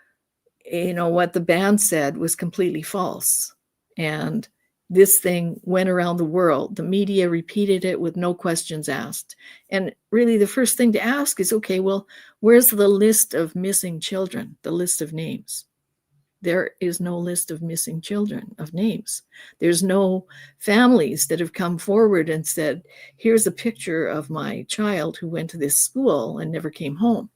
what the band said was completely false. And this thing went around the world. The media repeated it with no questions asked. And really the first thing to ask is, okay, well, where's the list of missing children, the list of names? There is no list of missing children, of names. There's no families that have come forward and said, here's a picture of my child who went to this school and never came home.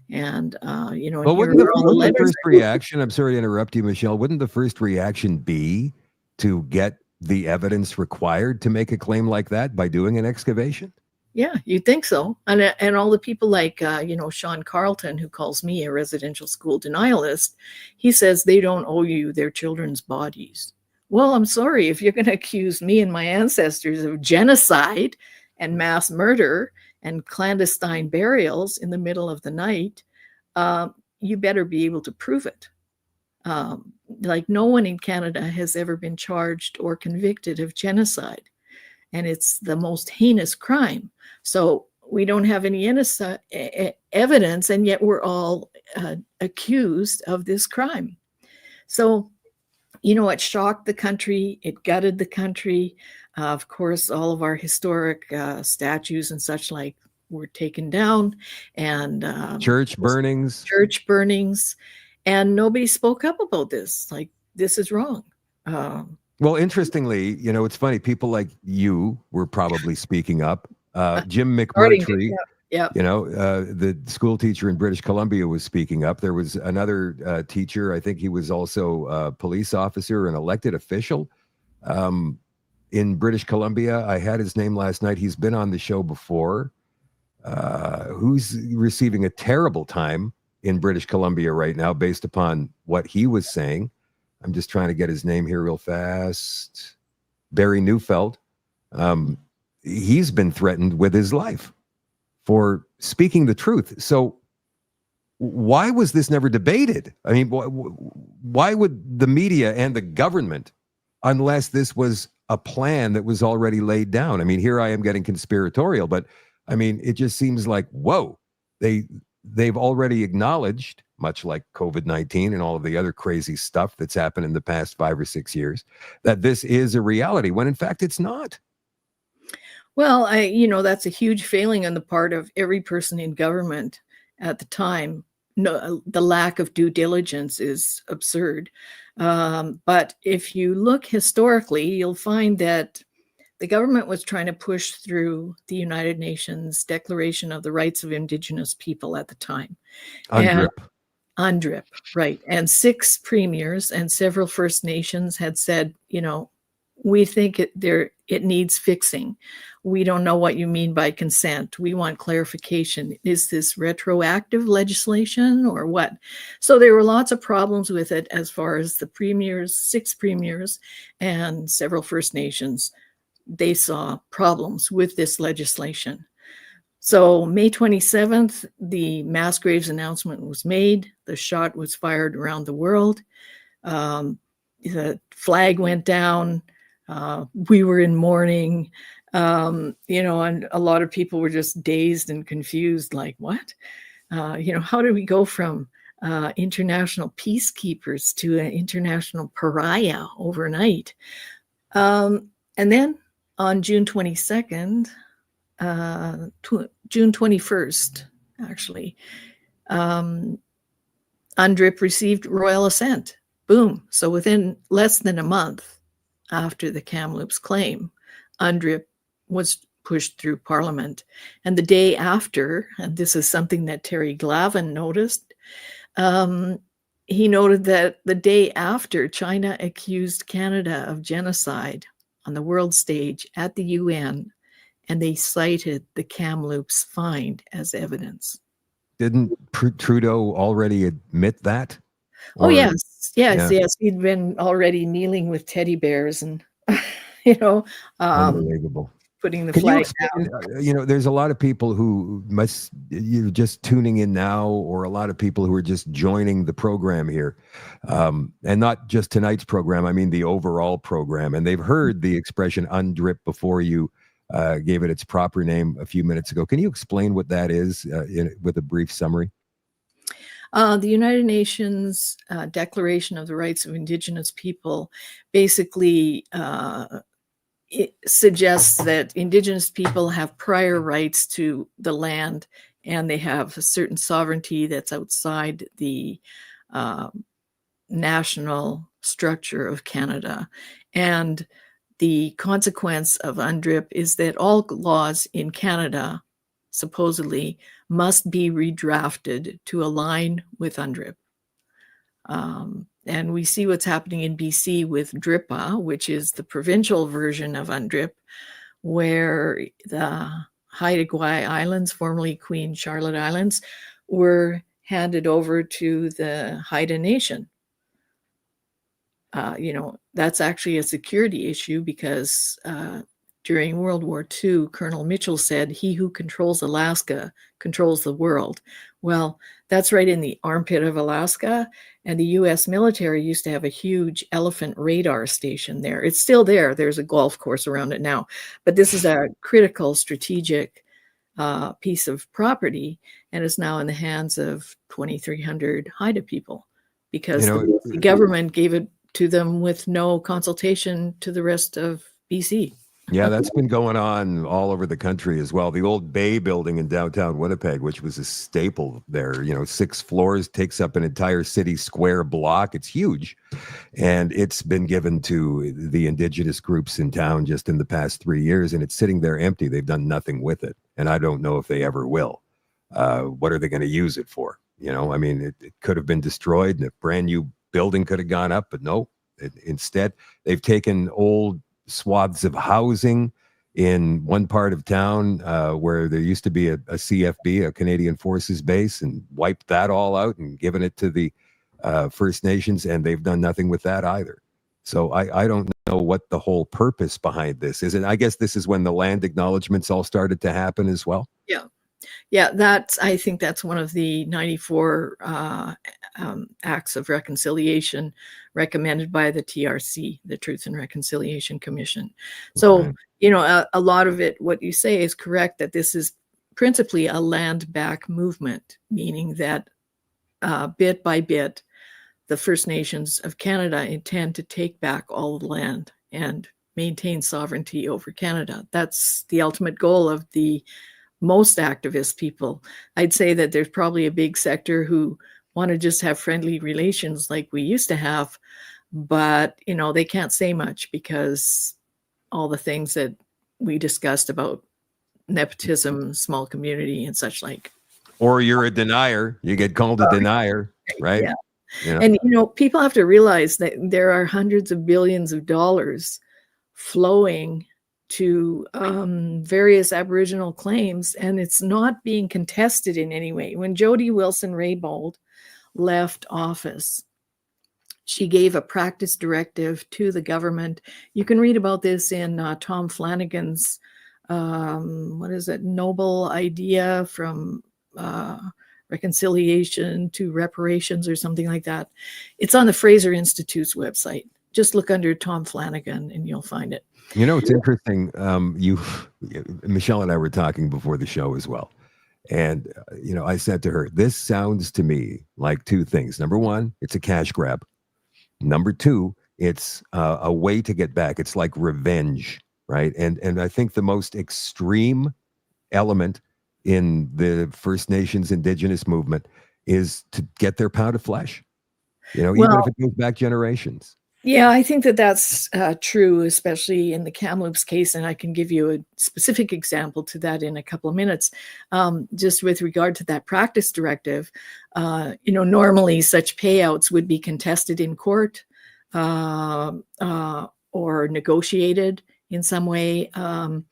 And, well, wouldn't the first reaction, I'm sorry to interrupt you, Michelle, wouldn't the first reaction be to get the evidence required to make a claim like that by doing an excavation? Yeah, you'd think so. And all the people like, Sean Carlton, who calls me a residential school denialist, he says they don't owe you their children's bodies. Well, I'm sorry, if you're going to accuse me and my ancestors of genocide and mass murder and clandestine burials in the middle of the night, you better be able to prove it. Like no one in Canada has ever been charged or convicted of genocide. And it's the most heinous crime. So we don't have any evidence, and yet we're all accused of this crime. So, it shocked the country. It gutted the country. Of course, all of our historic statues and such like were taken down, and church burnings, and nobody spoke up about this. Like, this is wrong. Well, interestingly, it's funny. People like you were probably speaking up. Jim McMurtry, the school teacher in British Columbia, was speaking up. There was another teacher. I think he was also a police officer, an elected official in British Columbia. I had his name last night. He's been on the show before. Who's receiving a terrible time in British Columbia right now based upon what he was saying. I'm just trying to get his name here real fast. Barry Neufeld. He's been threatened with his life for speaking the truth. So why was this never debated? I mean, why would the media and the government, unless this was a plan that was already laid down? I mean, here I am getting conspiratorial, but I mean, it just seems like, whoa, they they've already acknowledged, much like COVID-19 and all of the other crazy stuff that's happened in the past 5 or 6 years, that this is a reality when in fact it's not. Well, that's a huge failing on the part of every person in government at the time. No, the lack of due diligence is absurd. But if you look historically, you'll find that the government was trying to push through the United Nations Declaration of the Rights of Indigenous People at the time. UNDRIP. UNDRIP, right. And 6 premiers and several First Nations had said, we think it needs fixing. We don't know what you mean by consent. We want clarification. Is this retroactive legislation or what? So there were lots of problems with it as far as the premiers, 6 premiers, and several First Nations. They saw problems with this legislation. So May 27th, the mass graves announcement was made. The shot was fired around the world. The flag went down. We were in mourning, and a lot of people were just dazed and confused, like, what? How do we go from international peacekeepers to an international pariah overnight? And then on June 22nd, June 21st, actually, UNDRIP received royal assent. Boom. So within less than a month after the Kamloops claim, UNDRIP was pushed through Parliament. And the day after, and this is something that Terry Glavin noticed, he noted that the day after, China accused Canada of genocide on the world stage at the UN, and they cited the Kamloops find as evidence. Didn't Trudeau already admit that? Oh, yes. He'd been already kneeling with teddy bears and, unbelievable. Putting the flag down. There's a lot of people who you're just tuning in now, or a lot of people who are just joining the program here. And not just tonight's program, I mean the overall program. And they've heard the expression UNDRIP before you gave it its proper name a few minutes ago. Can you explain what that is with a brief summary? The United Nations Declaration of the Rights of Indigenous People basically it suggests that Indigenous people have prior rights to the land, and they have a certain sovereignty that's outside the national structure of Canada. And the consequence of UNDRIP is that all laws in Canada supposedly must be redrafted to align with UNDRIP. And we see what's happening in BC with DRIPA, which is the provincial version of UNDRIP, where the Haida Gwaii Islands, formerly Queen Charlotte Islands, were handed over to the Haida Nation. That's actually a security issue because during World War II, Colonel Mitchell said, "He who controls Alaska controls the world." Well, that's right in the armpit of Alaska. And the US military used to have a huge elephant radar station there. It's still there. There's a golf course around it now. But this is a critical strategic piece of property, and is now in the hands of 2,300 Haida people because the government gave it to them with no consultation to the rest of BC. Yeah, that's been going on all over the country as well. The old Bay building in downtown Winnipeg, which was a staple there, 6 floors, takes up an entire city square block. It's huge. And it's been given to the Indigenous groups in town just in the past 3 years, and it's sitting there empty. They've done nothing with it. And I don't know if they ever will. What are they going to use it for? It could have been destroyed and a brand new building could have gone up, but no. Instead, they've taken old swaths of housing in one part of town where there used to be a CFB, a Canadian Forces base, and wiped that all out and given it to the First Nations, and they've done nothing with that either. So I don't know what the whole purpose behind this is. And I guess this is when the land acknowledgements all started to happen as well. Yeah, I think that's one of the 94 acts of reconciliation recommended by the TRC, the Truth and Reconciliation Commission. So, a lot of it, what you say is correct, that this is principally a land back movement, meaning that bit by bit, the First Nations of Canada intend to take back all the land and maintain sovereignty over Canada. That's the ultimate goal of the most activist people. I'd say that there's probably a big sector who want to just have friendly relations like we used to have, but they can't say much because all the things that we discussed about nepotism, small community, and such like. Or you're a denier. You get called a denier, right? Yeah. You know? And people have to realize that there are hundreds of billions of dollars flowing to various Aboriginal claims, and it's not being contested in any way. When Jody Wilson-Raybould left office, she gave a practice directive to the government. You can read about this in Tom Flanagan's, Noble Idea from Reconciliation to Reparations or something like that. It's on the Fraser Institute's website. Just look under Tom Flanagan and you'll find it. It's interesting. Michelle and I were talking before the show as well. And, I said to her, this sounds to me like two things. Number one, it's a cash grab. Number two, it's a way to get back. It's like revenge, right? And I think the most extreme element in the First Nations Indigenous movement is to get their pound of flesh, even if it goes back generations. Yeah, I think that that's true, especially in the Kamloops case, and I can give you a specific example to that in a couple of minutes. Just with regard to that practice directive, normally such payouts would be contested in court or negotiated in some way, and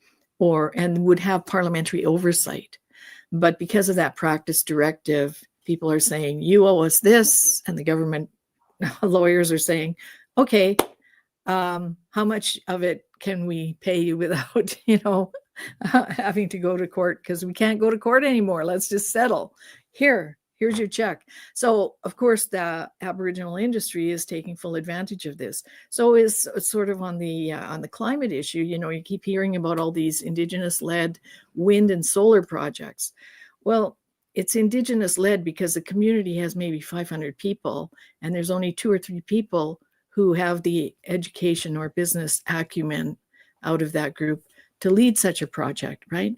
would have parliamentary oversight. But because of that practice directive, people are saying, you owe us this, and the government lawyers are saying, okay, how much of it can we pay you without, having to go to court? Because we can't go to court anymore. Let's just settle. Here's your check. So, of course, the Aboriginal industry is taking full advantage of this. So is sort of on the climate issue. You keep hearing about all these Indigenous-led wind and solar projects. Well, it's Indigenous-led because the community has maybe 500 people, and there's only 2 or 3 people who have the education or business acumen out of that group to lead such a project, right?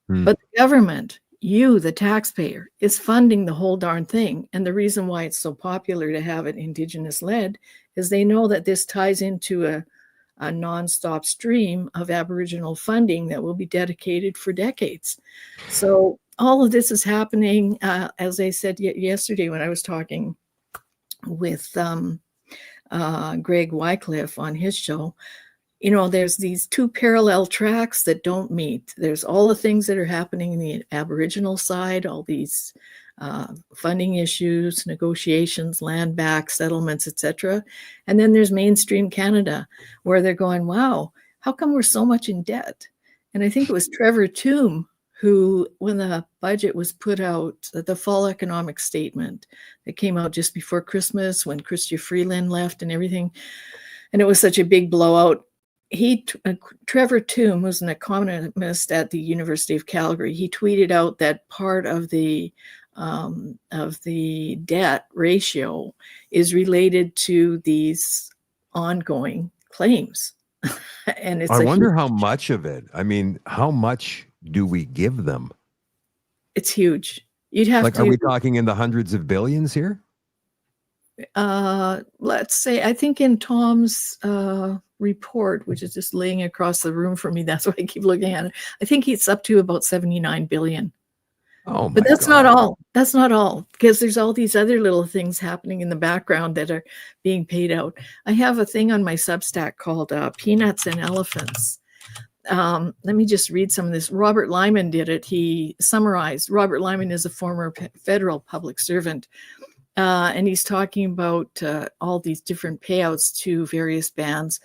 But the government, you, the taxpayer, is funding the whole darn thing. And the reason why it's so popular to have it Indigenous-led is they know that this ties into a nonstop stream of Aboriginal funding that will be dedicated for decades. So all of this is happening, as I said yesterday when I was talking with Greg Wycliffe on his show. There's these 2 parallel tracks that don't meet. There's all the things that are happening in the Aboriginal side, all these funding issues, negotiations, land back, settlements, etc. And then there's mainstream Canada, where they're going, wow, how come we're so much in debt? And I think it was Trevor Tombe who, when the budget was put out, the fall economic statement that came out just before Christmas, when Chrystia Freeland left and everything, and it was such a big blowout, Trevor Tombe, who's an economist at the University of Calgary, he tweeted out that part of the debt ratio is related to these ongoing claims. And it's I wonder how much of it. I mean, how much do we give them? It's huge. You'd have to. Are we talking in the hundreds of billions here? Let's say, I think in Tom's report, which is just laying across the room from me, that's why I keep looking at it, I think it's up to about 79 billion. Oh, but that's not all. That's not all, because there's all these other little things happening in the background that are being paid out. I have a thing on my Substack called Peanuts and Elephants. Let me just read some of this. Robert Lyman did it. He summarized. Robert Lyman is a former federal public servant, and he's talking about all these different payouts to various bands.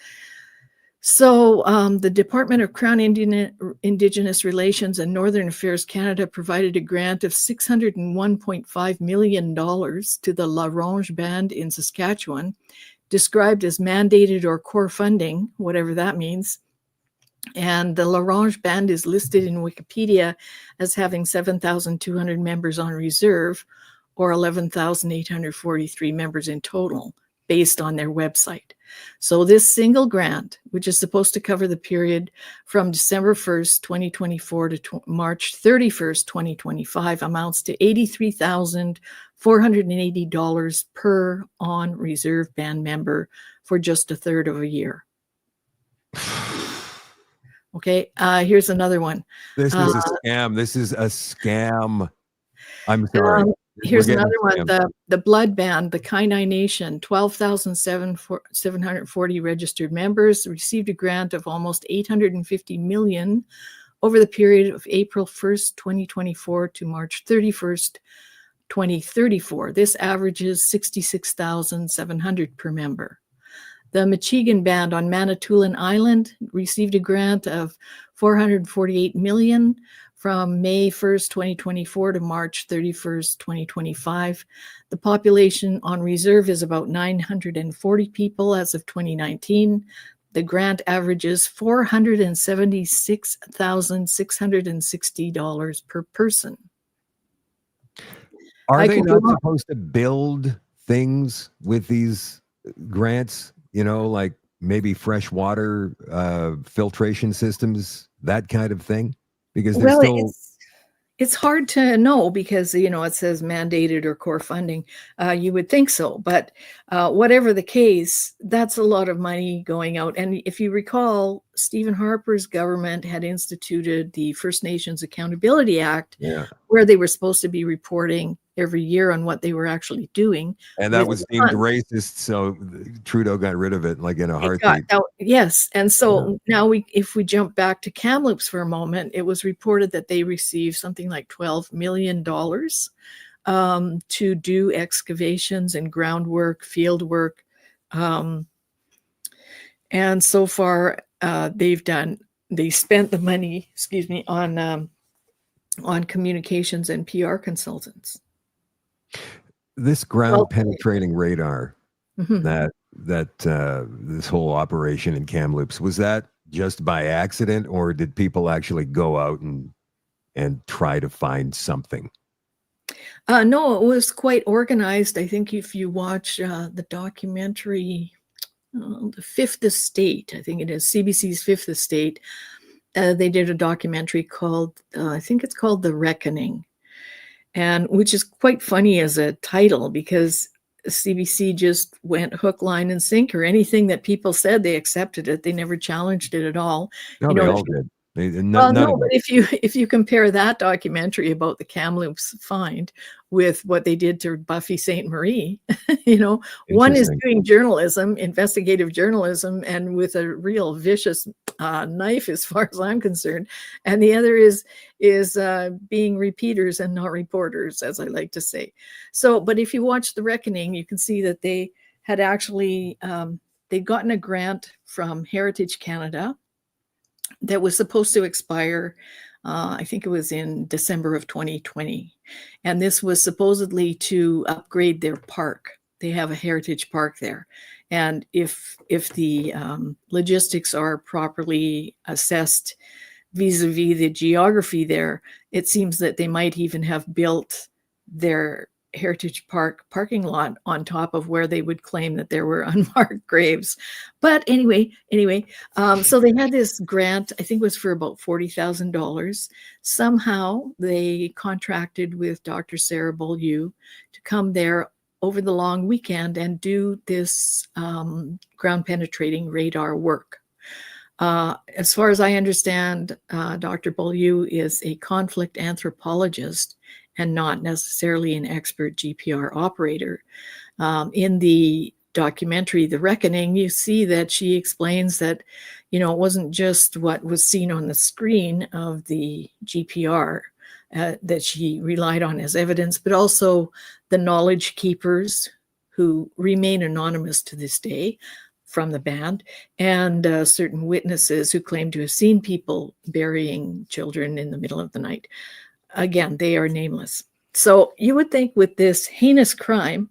So the Department of Crown Indigenous Relations and Northern Affairs Canada provided a grant of $601.5 million to the La Ronge Band in Saskatchewan, described as mandated or core funding, whatever that means. And the L'Orange Band is listed in Wikipedia as having 7,200 members on reserve, or 11,843 members in total, based on their website. So this single grant, which is supposed to cover the period from December 1st, 2024 to March 31st, 2025, amounts to $83,480 per on-reserve band member for just a third of a year. Okay, here's another one. This is a scam. This is a scam. I'm sorry. Here's another one. The Blood Band, the Kainai Nation, 12,740 registered members, received a grant of almost $850 million over the period of April 1st, 2024 to March 31st, 2034. This averages $66,700 per member. The Michigan Band on Manitoulin Island received a grant of $448 million from May 1st, 2024 to March 31st, 2025. The population on reserve is about 940 people as of 2019. The grant averages $476,660 per person. Are they not supposed to build things with these grants? You know, like maybe fresh water filtration systems, that kind of thing? Because there's it's hard to know because, you know, it says mandated or core funding. You would think so, but whatever the case, that's a lot of money going out. And if you recall, Stephen Harper's government had instituted the First Nations Accountability Act, where they were supposed to be reporting every year on what they were actually doing. And that was deemed racist, so Trudeau got rid of it like in a heartbeat. Yes, and so now if we jump back to Kamloops for a moment, it was reported that they received something like $12 million to do excavations and groundwork, field work, and so far they spent the money, on communications and PR consultants. This ground penetrating radar that this whole operation in Kamloops, was that just by accident, or did people actually go out and try to find something? No, it was quite organized. I think if you watch the documentary, The Fifth Estate, I think it is CBC's Fifth Estate, they did a documentary called, I think it's called The Reckoning, and which is quite funny as a title because CBC just went hook, line, and sinker. Anything that people said, they accepted it. They never challenged it at all. No, they all did. But if you compare that documentary about the Kamloops find with what they did to Buffy St. Marie, you know, one is doing journalism, investigative journalism, and with a real vicious knife, as far as I'm concerned, and the other is being repeaters and not reporters, as I like to say. So, but if you watch The Reckoning, you can see that they had actually they'd gotten a grant from Heritage Canada that was supposed to expire, I think it was in December of 2020. And this was supposedly to upgrade their park. They have a heritage park there. And if the logistics are properly assessed vis-a-vis the geography there, it seems that they might even have built their heritage park parking lot on top of where they would claim that there were unmarked graves. But anyway, so they had this grant, I think it was for about $40,000. Somehow they contracted with Dr. Sarah Beaulieu to come there over the long weekend and do this ground penetrating radar work. As far as I understand, Dr. Beaulieu is a conflict anthropologist and not necessarily an expert GPR operator. In the documentary, The Reckoning, you see that she explains that, you know, it wasn't just what was seen on the screen of the GPR that she relied on as evidence, but also the knowledge keepers who remain anonymous to this day from the band, and certain witnesses who claim to have seen people burying children in the middle of the night. Again, they are nameless. So you would think with this heinous crime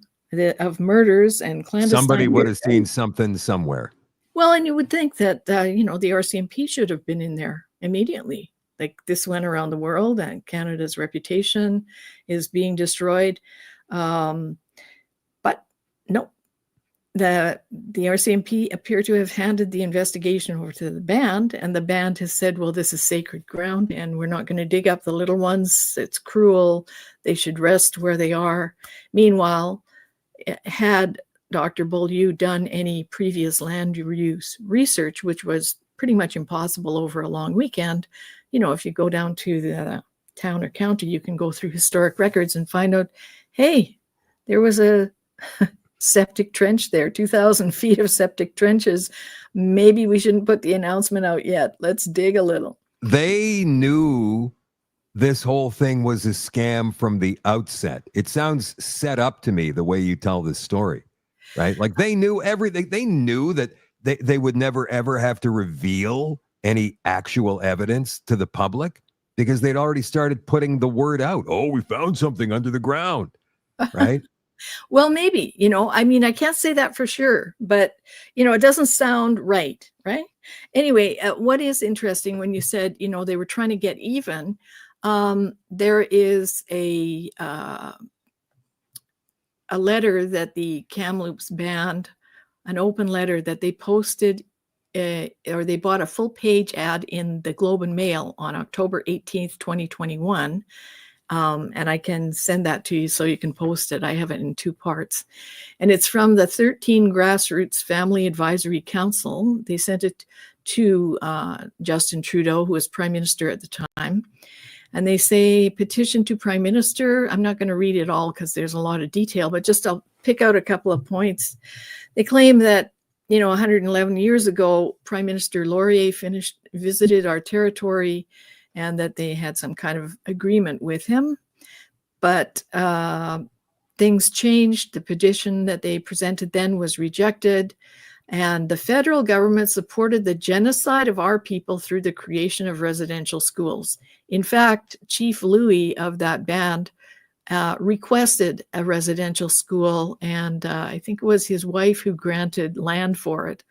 of murders and clandestine, somebody would have seen something somewhere. Well, and you would think that, the RCMP should have been in there immediately. Like, this went around the world and Canada's reputation is being destroyed. But no, the RCMP appear to have handed the investigation over to the band, and the band has said, well, this is sacred ground and we're not going to dig up the little ones. It's cruel. They should rest where they are. Meanwhile, had Dr. Beaulieu done any previous land use research, which was pretty much impossible over a long weekend, if you go down to the town or county, you can go through historic records and find out, hey, there was a septic trench there, 2,000 feet of septic trenches. Maybe we shouldn't put the announcement out yet. Let's dig a little. They knew this whole thing was a scam from the outset. It sounds set up to me the way you tell this story, right? Like, they knew everything. They knew that they would never, ever have to reveal any actual evidence to the public because they'd already started putting the word out. Oh, we found something under the ground, right? Well, maybe, I can't say that for sure, but, it doesn't sound right? Anyway, what is interesting when you said, they were trying to get even, there is a letter that the Kamloops band, an open letter that they posted, or they bought a full page ad in the Globe and Mail on October 18th, 2021. And I can send that to you so you can post it. I have it in 2 parts. And it's from the 13 Grassroots Family Advisory Council. They sent it to Justin Trudeau, who was Prime Minister at the time. And they say, petition to Prime Minister. I'm not going to read it all because there's a lot of detail, but just I'll pick out a couple of points. They claim that, 111 years ago, Prime Minister Laurier visited our territory, and that they had some kind of agreement with him. But things changed. The petition that they presented then was rejected, and the federal government supported the genocide of our people through the creation of residential schools. In fact, Chief Louis of that band requested a residential school, and I think it was his wife who granted land for it.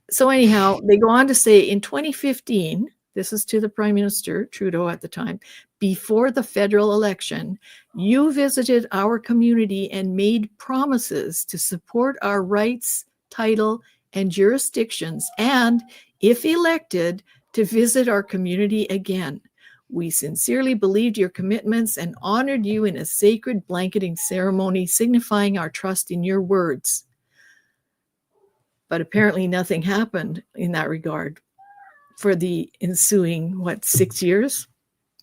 So anyhow, they go on to say, in 2015, this is to the Prime Minister, Trudeau at the time, before the federal election, you visited our community and made promises to support our rights, title, and jurisdictions, and, if elected, to visit our community again. We sincerely believed your commitments and honored you in a sacred blanketing ceremony, signifying our trust in your words. But apparently nothing happened in that regard for the ensuing, 6 years?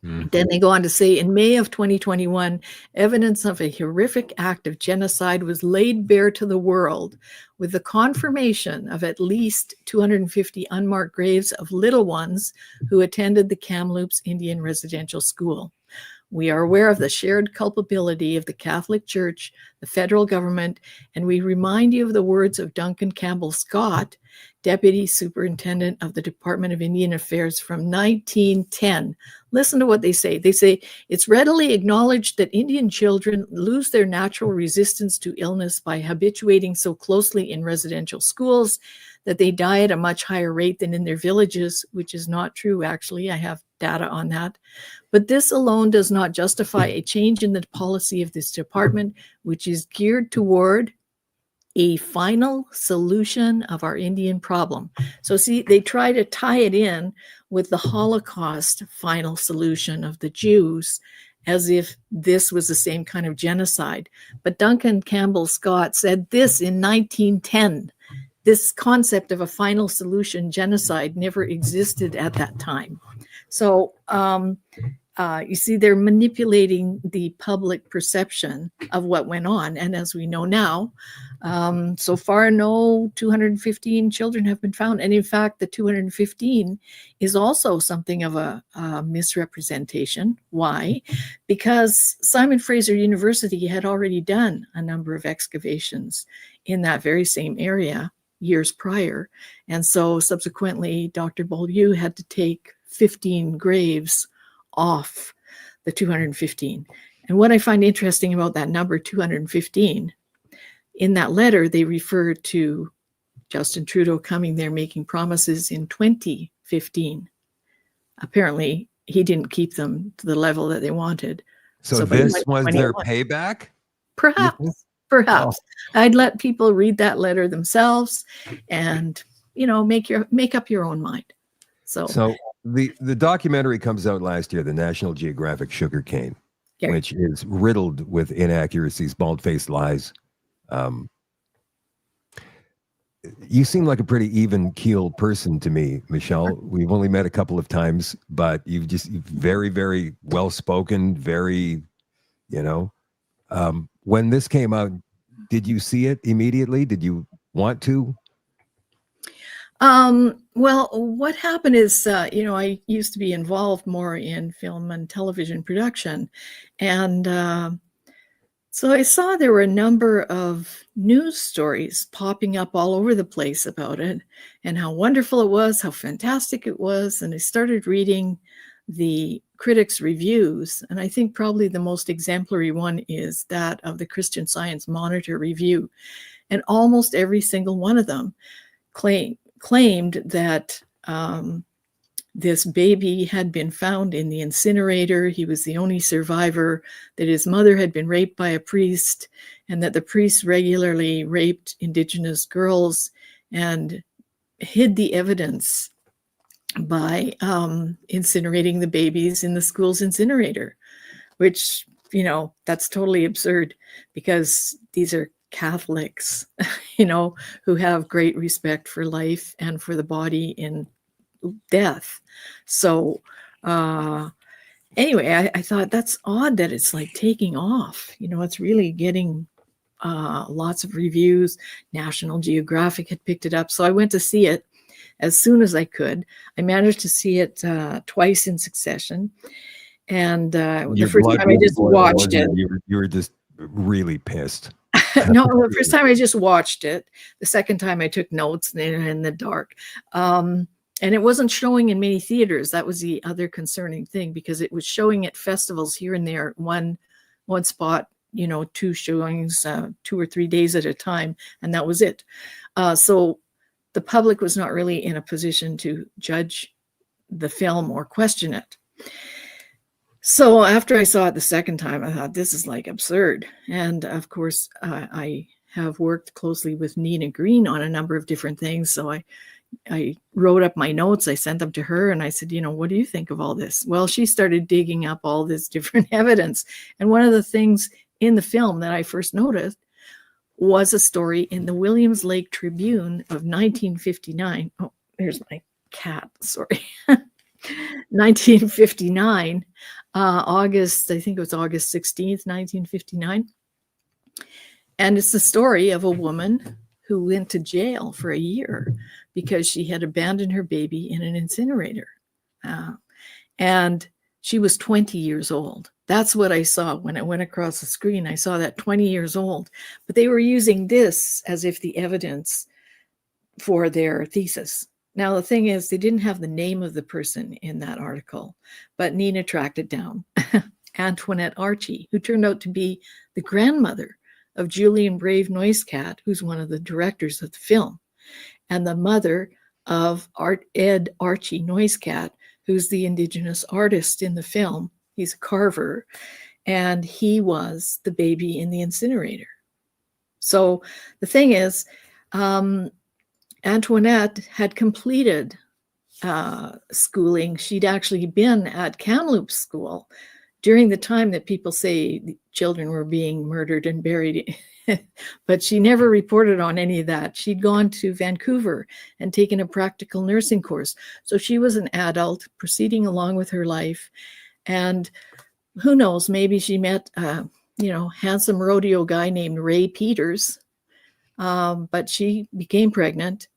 Mm-hmm. Then they go on to say, in May of 2021, evidence of a horrific act of genocide was laid bare to the world, with the confirmation of at least 250 unmarked graves of little ones who attended the Kamloops Indian Residential School. We are aware of the shared culpability of the Catholic Church, the federal government, and we remind you of the words of Duncan Campbell Scott, Deputy Superintendent of the Department of Indian Affairs from 1910. Listen to what they say. They say, it's readily acknowledged that Indian children lose their natural resistance to illness by habituating so closely in residential schools that they die at a much higher rate than in their villages, which is not true, actually. I have data on that. But this alone does not justify a change in the policy of this department, which is geared toward a final solution of our Indian problem. So see, they try to tie it in with the Holocaust final solution of the Jews, as if this was the same kind of genocide. But Duncan Campbell Scott said this in 1910. This concept of a final solution genocide never existed at that time. So you see, they're manipulating the public perception of what went on. And as we know now, so far, no 215 children have been found. And in fact, the 215 is also something of a misrepresentation. Why? Because Simon Fraser University had already done a number of excavations in that very same area years prior. And so subsequently, Dr. Beaulieu had to take 15 graves off the 215. And what I find interesting about that number 215, in that letter, they refer to Justin Trudeau coming there making promises in 2015. Apparently, he didn't keep them to the level that they wanted. So by this was their 2021 payback? Perhaps. Oh. I'd let people read that letter themselves and, make up your own mind. So the documentary comes out last year, the National Geographic Sugarcane, which is riddled with inaccuracies, bald-faced lies. You seem like a pretty even-keeled person to me, Michelle. We've only met a couple of times, but you're very, very well-spoken, very, when this came out, did you see it immediately? Did you want to? Well, what happened is, I used to be involved more in film and television production. And so I saw there were a number of news stories popping up all over the place about it and how wonderful it was, how fantastic it was. And I started reading the critics' reviews. And I think probably the most exemplary one is that of the Christian Science Monitor review. And almost every single one of them claimed that this baby had been found in the incinerator. He was the only survivor, that his mother had been raped by a priest, and that the priest regularly raped Indigenous girls and hid the evidence by incinerating the babies in the school's incinerator, which, that's totally absurd, because these are Catholics, who have great respect for life and for the body in death. So anyway, I thought that's odd that it's like taking off. It's really getting lots of reviews. National Geographic had picked it up. So I went to see it as soon as I could. I managed to see it twice in succession. And the first time I just watched it. You were just really pissed. No, the first time I just watched it. The second time I took notes in the dark. And it wasn't showing in many theaters. That was the other concerning thing, because it was showing at festivals here and there, one spot, 2 showings, 2 or 3 days at a time, and that was it. So the public was not really in a position to judge the film or question it. So after I saw it the second time, I thought, this is like absurd. And of course, I have worked closely with Nina Green on a number of different things. So I wrote up my notes. I sent them to her and I said, what do you think of all this? Well, she started digging up all this different evidence. And one of the things in the film that I first noticed was a story in the Williams Lake Tribune of 1959. Oh, there's my cat, sorry. 1959, August, I think it was August 16th, 1959. And it's the story of a woman who went to jail for a year because she had abandoned her baby in an incinerator. And she was 20 years old. That's what I saw when I went across the screen. I saw that 20 years old. But they were using this as if the evidence for their thesis. Now, the thing is, they didn't have the name of the person in that article, but Nina tracked it down. Antoinette Archie, who turned out to be the grandmother of Julian Brave Noisecat, who's one of the directors of the film, and the mother of Ed Archie Noisecat, who's the Indigenous artist in the film. He's a carver, and he was the baby in the incinerator. So the thing is, Antoinette had completed schooling. She'd actually been at Kamloops School during the time that people say the children were being murdered and buried. But she never reported on any of that. She'd gone to Vancouver and taken a practical nursing course. So she was an adult proceeding along with her life. And who knows, maybe she met a handsome rodeo guy named Ray Peters. But she became pregnant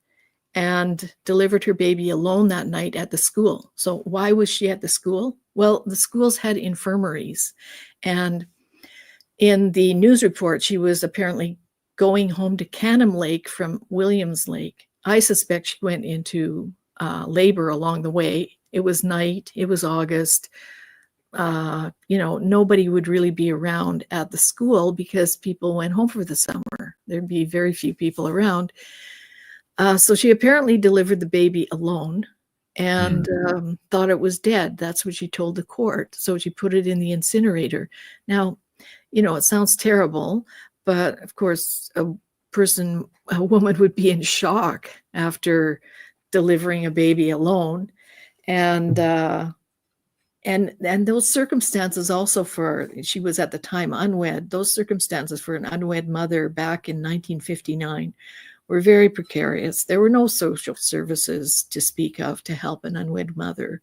and delivered her baby alone that night at the school. So why was she at the school? Well, the schools had infirmaries. And in the news report, she was apparently going home to Canham Lake from Williams Lake. I suspect she went into labor along the way. It was night. It was August. Nobody would really be around at the school because people went home for the summer. There'd be very few people around. So she apparently delivered the baby alone and thought it was dead. That's what she told the court. So she put it in the incinerator. Now, it sounds terrible, but of course, a woman would be in shock after delivering a baby alone. And those circumstances also she was at the time unwed, those circumstances for an unwed mother back in 1959 were very precarious. There were no social services to speak of to help an unwed mother.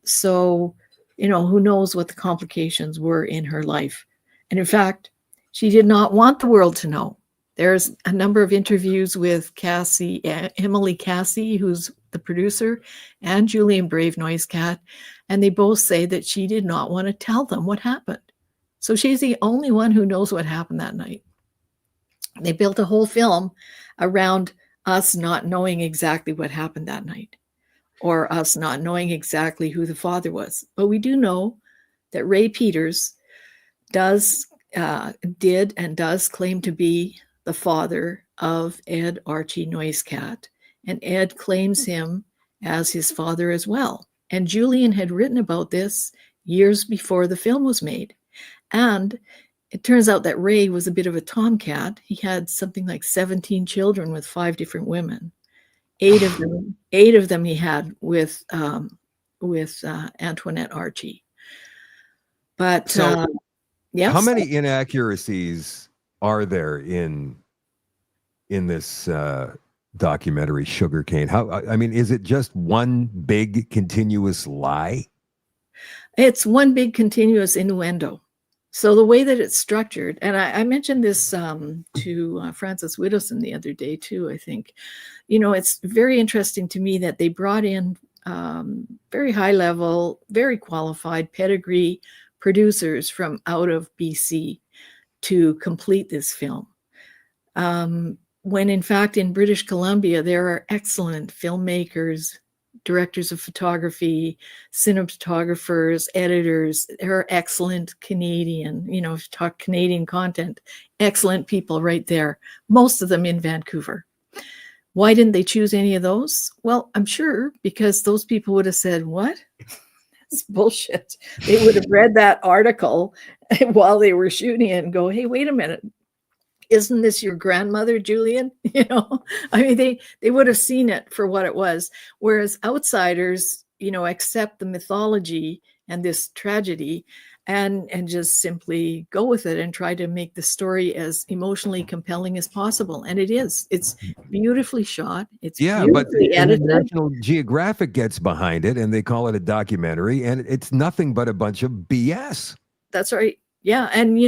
So, who knows what the complications were in her life. And in fact, she did not want the world to know. There's a number of interviews with Emily Cassie, who's the producer, and Julian Brave Noise Cat, and they both say that she did not want to tell them what happened. So she's the only one who knows what happened that night. They built a whole film around us not knowing exactly what happened that night, or us not knowing exactly who the father was. But we do know that Ray Peters did and does claim to be the father of Ed Archie Noise Cat, and Ed claims him as his father as well. And Julian had written about this years before the film was made. And it turns out that Ray was a bit of a tomcat. He had something like 17 children with 5 different women. 8 of them he had with Antoinette Archie. But yes. How many inaccuracies are there in this documentary Sugarcane? Is it just one big continuous lie? It's one big continuous innuendo. So the way that it's structured, and I mentioned this to Frances Widdowson the other day too, I think, it's very interesting to me that they brought in very high level, very qualified pedigree producers from out of BC to complete this film. When in fact in British Columbia, there are excellent filmmakers, directors of photography, cinematographers, editors. There are excellent Canadian, if you talk Canadian content, excellent people right there, most of them in Vancouver. Why didn't they choose any of those? Well, I'm sure because those people would have said, what? That's bullshit. They would have read that article while they were shooting it and go, hey, wait a minute. Isn't this your grandmother, Julian? They would have seen it for what it was. Whereas outsiders, accept the mythology and this tragedy and just simply go with it and try to make the story as emotionally compelling as possible. And it is. It's beautifully shot. It's beautifully edited. National Geographic gets behind it and they call it a documentary, and it's nothing but a bunch of BS. That's right. Yeah. And,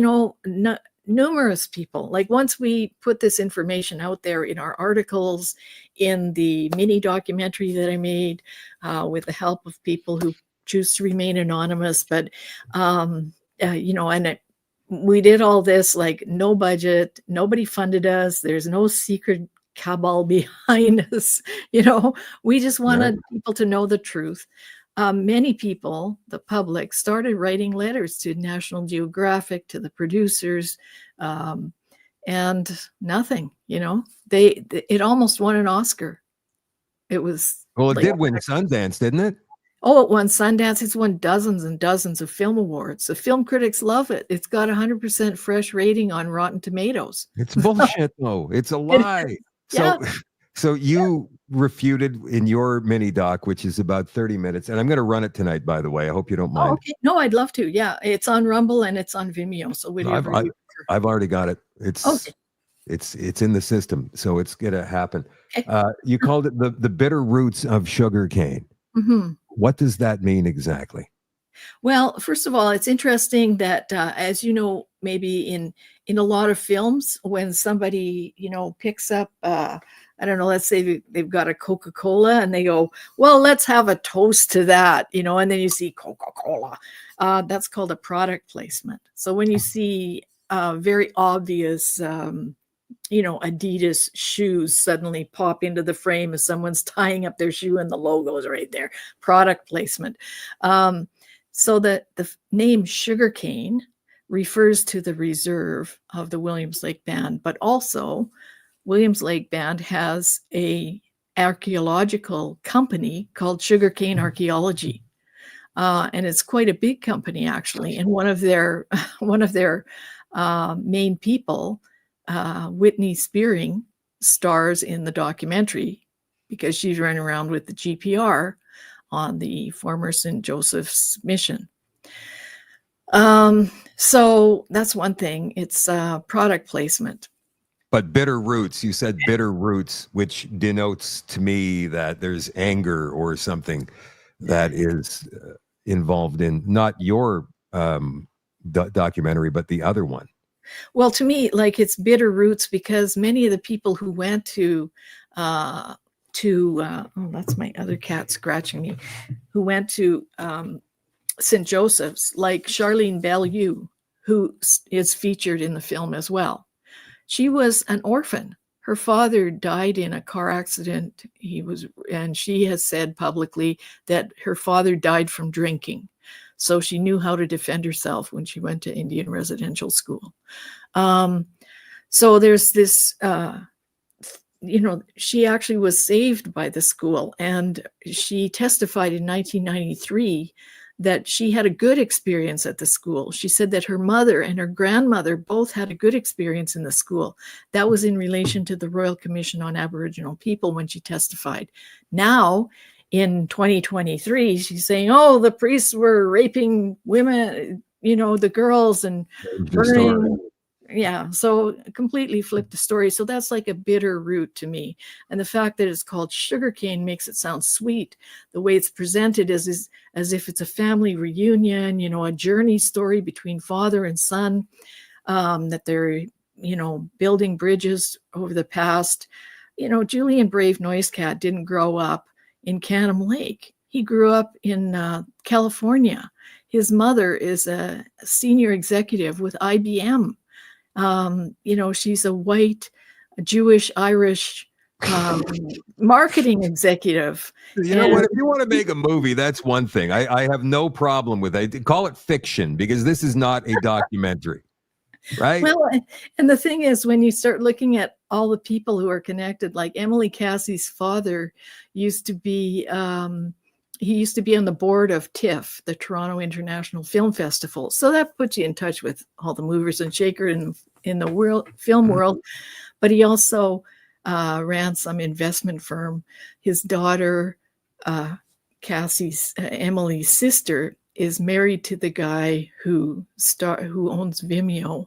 numerous people, like once we put this information out there in our articles, in the mini documentary that I made with the help of people who choose to remain anonymous, but we did all this like no budget, nobody funded us, there's no secret cabal behind us. We just wanted people to know the truth. Many people, the public, started writing letters to National Geographic, to the producers, and nothing. It almost won an Oscar. It was it did win Sundance, didn't it? Oh, it won Sundance. It's won dozens and dozens of film awards. The film critics love it. It's got 100% fresh rating on Rotten Tomatoes. It's bullshit, though. It's a lie. So you refuted in your mini doc, which is about 30 minutes, and I'm going to run it tonight, by the way. I hope you don't mind. Oh, okay. No, I'd love to. Yeah, it's on Rumble and it's on Vimeo. So I've already got it. It's in the system, so it's going to happen. Okay. You called it the Bitter Roots of Sugarcane. Mm-hmm. What does that mean exactly? Well, first of all, it's interesting that, as you know, maybe in a lot of films, when somebody, picks up, I don't know, let's say they've got a Coca-Cola and they go, well, let's have a toast to that, and then you see Coca-Cola. That's called a product placement. So when you see very obvious, Adidas shoes suddenly pop into the frame as someone's tying up their shoe and the logo's right there, product placement. So the name Sugarcane refers to the reserve of the Williams Lake Band, but also Williams Lake Band has a archaeological company called Sugarcane Archaeology. And it's quite a big company, actually. And one of their main people, Whitney Spearing, stars in the documentary because she's running around with the GPR on the former St. Joseph's mission. So that's one thing. It's product placement. But Bitter Roots, you said Bitter Roots, which denotes to me that there's anger or something that is involved in not your documentary, but the other one. Well, to me, like, it's Bitter Roots because many of the people who went to oh, that's my other cat scratching me, who went to St. Joseph's, like Charlene Bellew, who is featured in the film as well. She was an orphan. Her father died in a car accident. And she has said publicly that her father died from drinking. So she knew how to defend herself when she went to Indian Residential School. So there's this, she actually was saved by the school, and she testified in 1993 that she had a good experience at the school. She said that her mother and her grandmother both had a good experience in the school. That was in relation to the Royal Commission on Aboriginal People when she testified. Now, in 2023, she's saying, oh, the priests were raping women, the girls, and burning. Yeah, so completely flipped the story. So that's like a bitter root to me. And the fact that it's called sugarcane makes it sound sweet. The way it's presented is as if it's a family reunion, a journey story between father and son, that they're, building bridges over the past. Julian Brave Noisecat didn't grow up in Canham Lake. He grew up in California. His mother is a senior executive with IBM. She's a white, Jewish, Irish marketing executive. You know what? If you want to make a movie, that's one thing. I have no problem with it. Call it fiction, because this is not a documentary, right? Well, and the thing is, when you start looking at all the people who are connected, like Emily Cassie's father used to be, he used to be on the board of TIFF, the Toronto International Film Festival. So that puts you in touch with all the movers and shakers in the film world. But he also ran some investment firm. His daughter, Emily's sister, is married to the guy who owns Vimeo.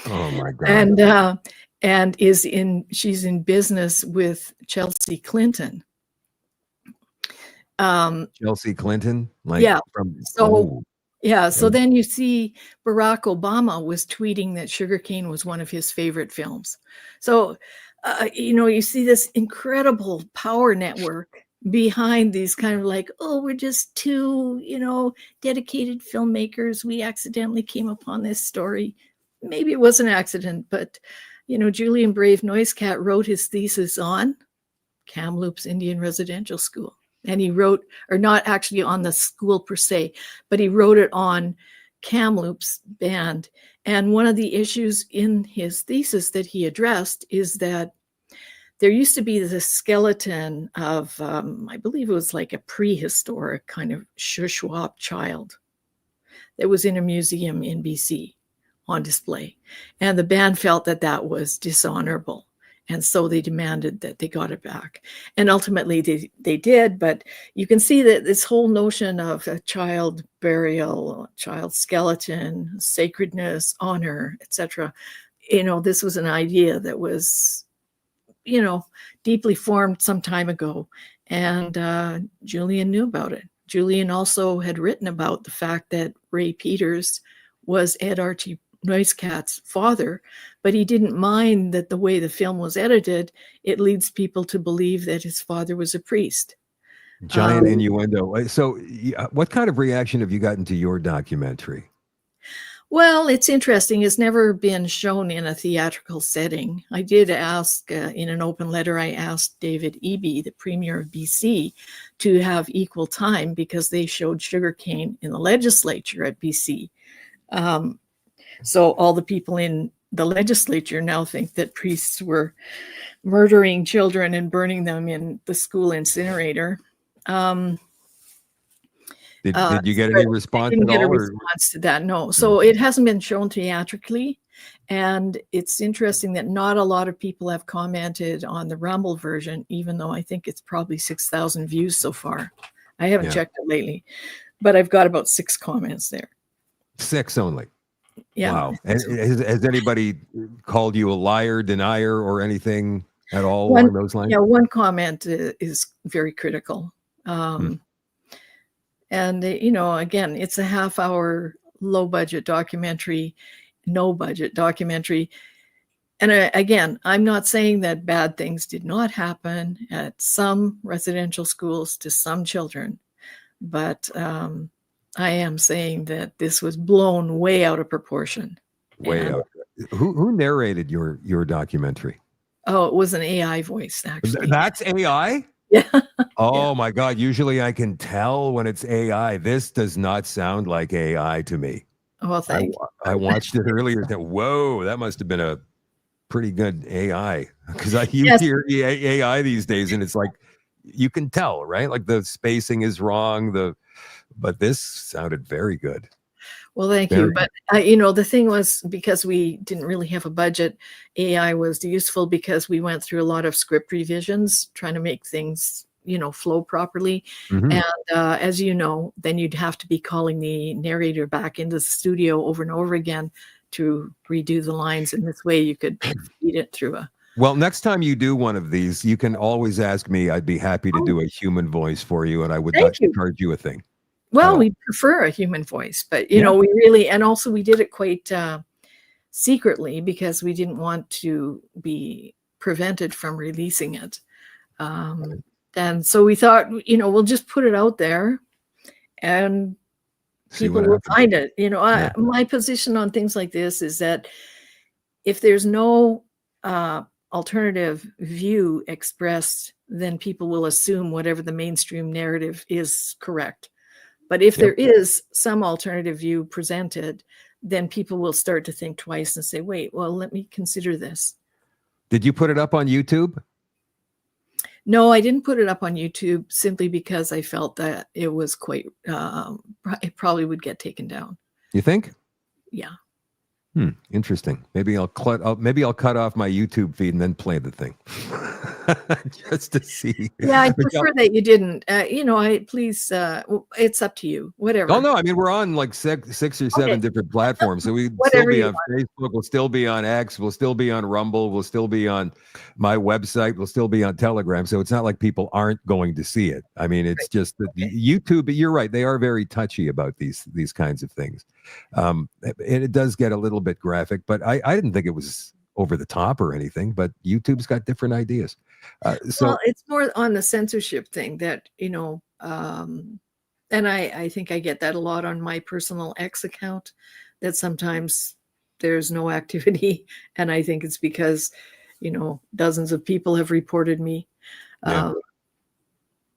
Oh my God! And she's in business with Chelsea Clinton. Chelsea Clinton, So then you see Barack Obama was tweeting that Sugarcane was one of his favorite films. So you see this incredible power network behind these kind of like, oh, we're just two dedicated filmmakers, we accidentally came upon this story. Maybe it was an accident, but Julian Brave Noisecat wrote his thesis on Kamloops Indian Residential School. And he wrote, or not actually on the school per se, but he wrote it on Kamloops Band. And one of the issues in his thesis that he addressed is that there used to be this skeleton of, I believe it was like a prehistoric kind of Shuswap child that was in a museum in BC on display. And the band felt that that was dishonorable. And so they demanded that they got it back. And ultimately they did, but you can see that this whole notion of a child burial, child skeleton, sacredness, honor, etc. This was an idea that was, deeply formed some time ago. And Julian knew about it. Julian also had written about the fact that Ray Peters was Ed Archie Noisecat's father, but he didn't mind that the way the film was edited, it leads people to believe that his father was a priest. Giant innuendo. So what kind of reaction have you gotten to your documentary? Well, it's interesting. It's never been shown in a theatrical setting. I did ask, in an open letter, I asked David Eby, the Premier of BC, to have equal time because they showed Sugarcane in the legislature at BC. So all the people in the legislature now think that priests were murdering children and burning them in the school incinerator. Did you get any response I didn't at get a all? response to that, no. So it hasn't been shown theatrically. And it's interesting that not a lot of people have commented on the Rumble version, even though I think it's probably 6,000 views so far. I haven't checked it lately, but I've got about 6 comments there. 6 only? Yeah. Wow. And has anybody called you a liar, denier, or anything at all along those lines? Yeah, one comment is very critical. And, again, it's a half-hour, low-budget documentary, no-budget documentary. And again, I'm not saying that bad things did not happen at some residential schools to some children, but I am saying that this was blown way out of proportion. Way out. Who narrated your documentary? Oh, it was an AI voice, actually. That's AI? Yeah. Oh my God. Usually I can tell when it's AI. This does not sound like AI to me. Well, thank you. I watched it earlier. Whoa, that must have been a pretty good AI, because I hear AI these days and it's like, you can tell, right? Like the spacing is wrong. But this sounded very good. Well, thank you. But, the thing was, because we didn't really have a budget, AI was useful because we went through a lot of script revisions, trying to make things, flow properly. Mm-hmm. And as you know, then you'd have to be calling the narrator back into the studio over and over again to redo the lines. And this way you could feed it through Well, next time you do one of these, you can always ask me. I'd be happy to do a human voice for you, and I would not charge you a thing. Well, we prefer a human voice, but we really, and also we did it quite secretly because we didn't want to be prevented from releasing it. And so we thought, we'll just put it out there and people will find it. My position on things like this is that if there's no alternative view expressed, then people will assume whatever the mainstream narrative is correct. But if there is some alternative view presented, then people will start to think twice and say, wait, well, let me consider this. Did you put it up on YouTube? No, I didn't put it up on YouTube simply because I felt that it was quite, it probably would get taken down. You think? Yeah. Interesting. Maybe I'll cut off my YouTube feed and then play the thing just to see. Yeah, I prefer that you didn't. Please. It's up to you. Whatever. Oh no, I mean we're on like six or seven different platforms, so we'll still be on Facebook. We'll still be on X. We'll still be on Rumble. We'll still be on my website. We'll still be on Telegram. So it's not like people aren't going to see it. I mean, it's just that YouTube. But you're right; they are very touchy about these kinds of things. And it does get a little bit graphic, but I didn't think it was over the top or anything, but YouTube's got different ideas. So it's more on the censorship thing that, and I think I get that a lot on my personal X account, that sometimes there's no activity. And I think it's because, dozens of people have reported me.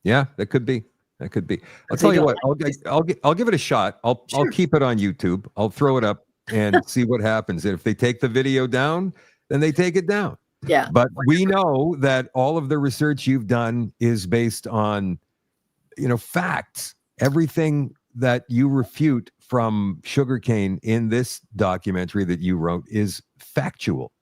Yeah, that could be. That could be. I'll tell you what. I'll give it a shot. I'll keep it on YouTube. I'll throw it up and see what happens. And if they take the video down, then they take it down. Yeah. But we know that all of the research you've done is based on, facts. Everything that you refute from sugarcane in this documentary that you wrote is factual.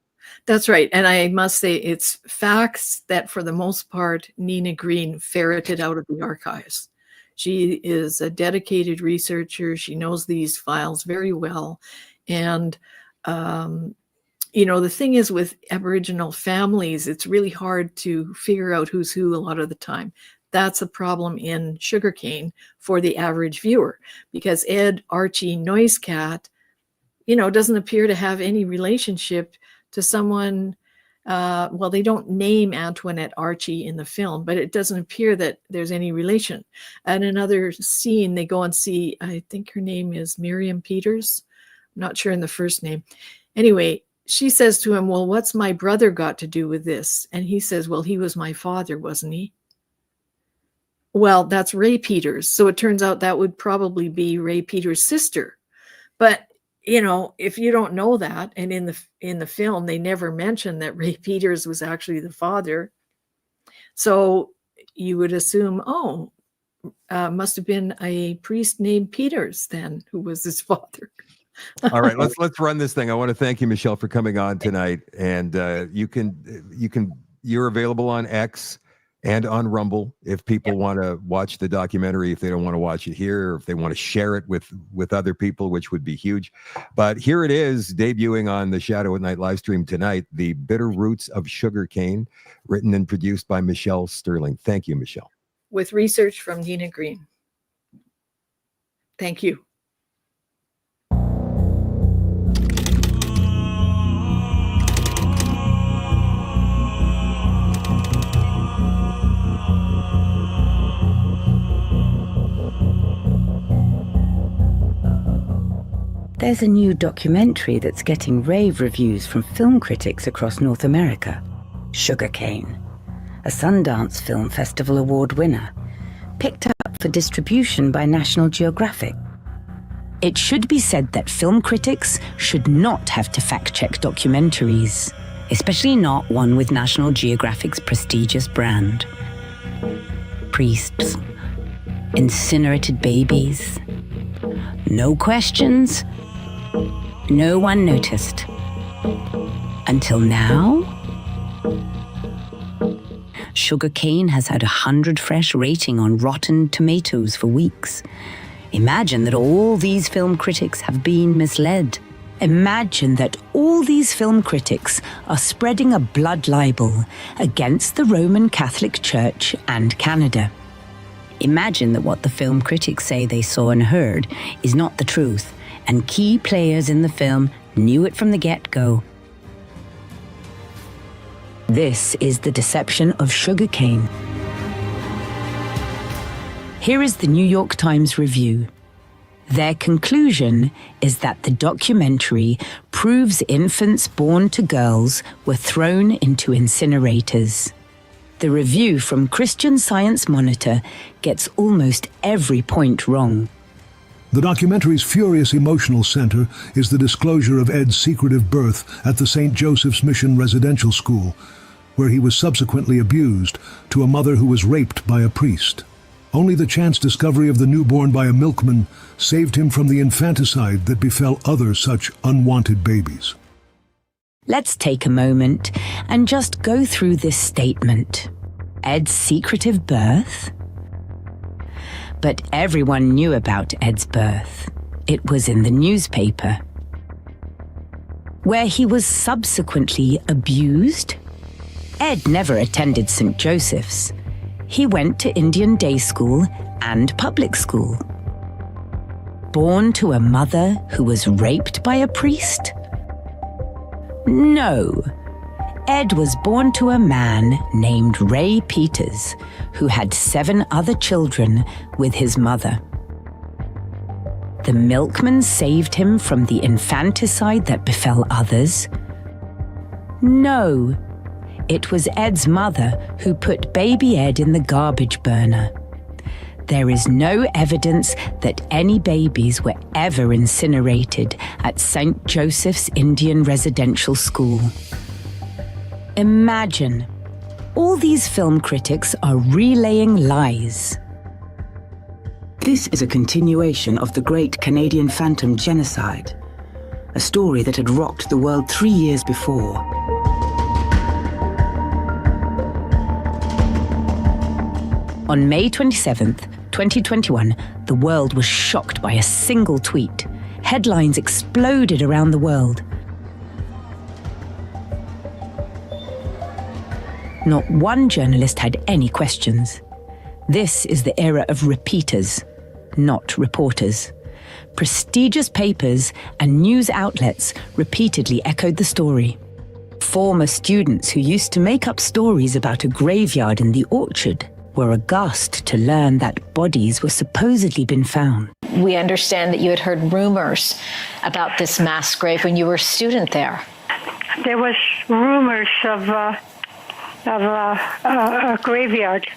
That's right. And I must say it's facts that for the most part, Nina Green ferreted out of the archives. She is a dedicated researcher. She knows these files very well. And, the thing is with Aboriginal families, it's really hard to figure out who's who a lot of the time. That's a problem in sugarcane for the average viewer, because Ed Archie Noisecat, doesn't appear to have any relationship to someone. They don't name Antoinette Archie in the film, but it doesn't appear that there's any relation. And another scene, they go and see, I think her name is Miriam Peters. I'm not sure in the first name. Anyway, she says to him, well, what's my brother got to do with this? And he says, well, he was my father, wasn't he? Well, that's Ray Peters. So it turns out that would probably be Ray Peters' sister. But if you don't know that, and in the film they never mention that Ray Peters was actually the father, so you would assume, must have been a priest named Peters then who was his father. All right, let's run this thing. I want to thank you, Michelle, for coming on tonight. And you're available on X and on Rumble if people want to watch the documentary, if they don't want to watch it here, or if they want to share it with other people, which would be huge. But here it is, debuting on the Shadow at Night live stream tonight, The Bitter Roots of Sugarcane, written and produced by Michelle Stirling. Thank you, Michelle. With research from Nina Green. Thank you. There's a new documentary that's getting rave reviews from film critics across North America. Sugarcane, a Sundance Film Festival Award winner, picked up for distribution by National Geographic. It should be said that film critics should not have to fact-check documentaries, especially not one with National Geographic's prestigious brand. Priests, incinerated babies, no questions. No one noticed. Until now? Sugarcane has had 100 fresh rating on Rotten Tomatoes for weeks. Imagine that all these film critics have been misled. Imagine that all these film critics are spreading a blood libel against the Roman Catholic Church and Canada. Imagine that what the film critics say they saw and heard is not the truth, and key players in the film knew it from the get-go. This is the deception of sugarcane. Here is the New York Times review. Their conclusion is that the documentary proves infants born to girls were thrown into incinerators. The review from Christian Science Monitor gets almost every point wrong. The documentary's furious emotional center is the disclosure of Ed's secretive birth at the St. Joseph's Mission Residential School, where he was subsequently abused, to a mother who was raped by a priest. Only the chance discovery of the newborn by a milkman saved him from the infanticide that befell other such unwanted babies. Let's take a moment and just go through this statement. Ed's secretive birth? But everyone knew about Ed's birth. It was in the newspaper. Where he was subsequently abused? Ed never attended St. Joseph's. He went to Indian day school and public school. Born to a mother who was raped by a priest? No. Ed was born to a man named Ray Peters, who had 7 other children with his mother. The milkman saved him from the infanticide that befell others? No. It was Ed's mother who put baby Ed in the garbage burner. There is no evidence that any babies were ever incinerated at St. Joseph's Indian Residential School. Imagine, all these film critics are relaying lies. This is a continuation of the Great Canadian Phantom Genocide, a story that had rocked the world 3 years before. On May 27th, 2021, the world was shocked by a single tweet. Headlines exploded around the world. Not one journalist had any questions. This is the era of repeaters, not reporters. Prestigious papers and news outlets repeatedly echoed the story. Former students who used to make up stories about a graveyard in the orchard were aghast to learn that bodies were supposedly been found. We understand that you had heard rumors about this mass grave when you were a student there. There was rumors of a graveyard,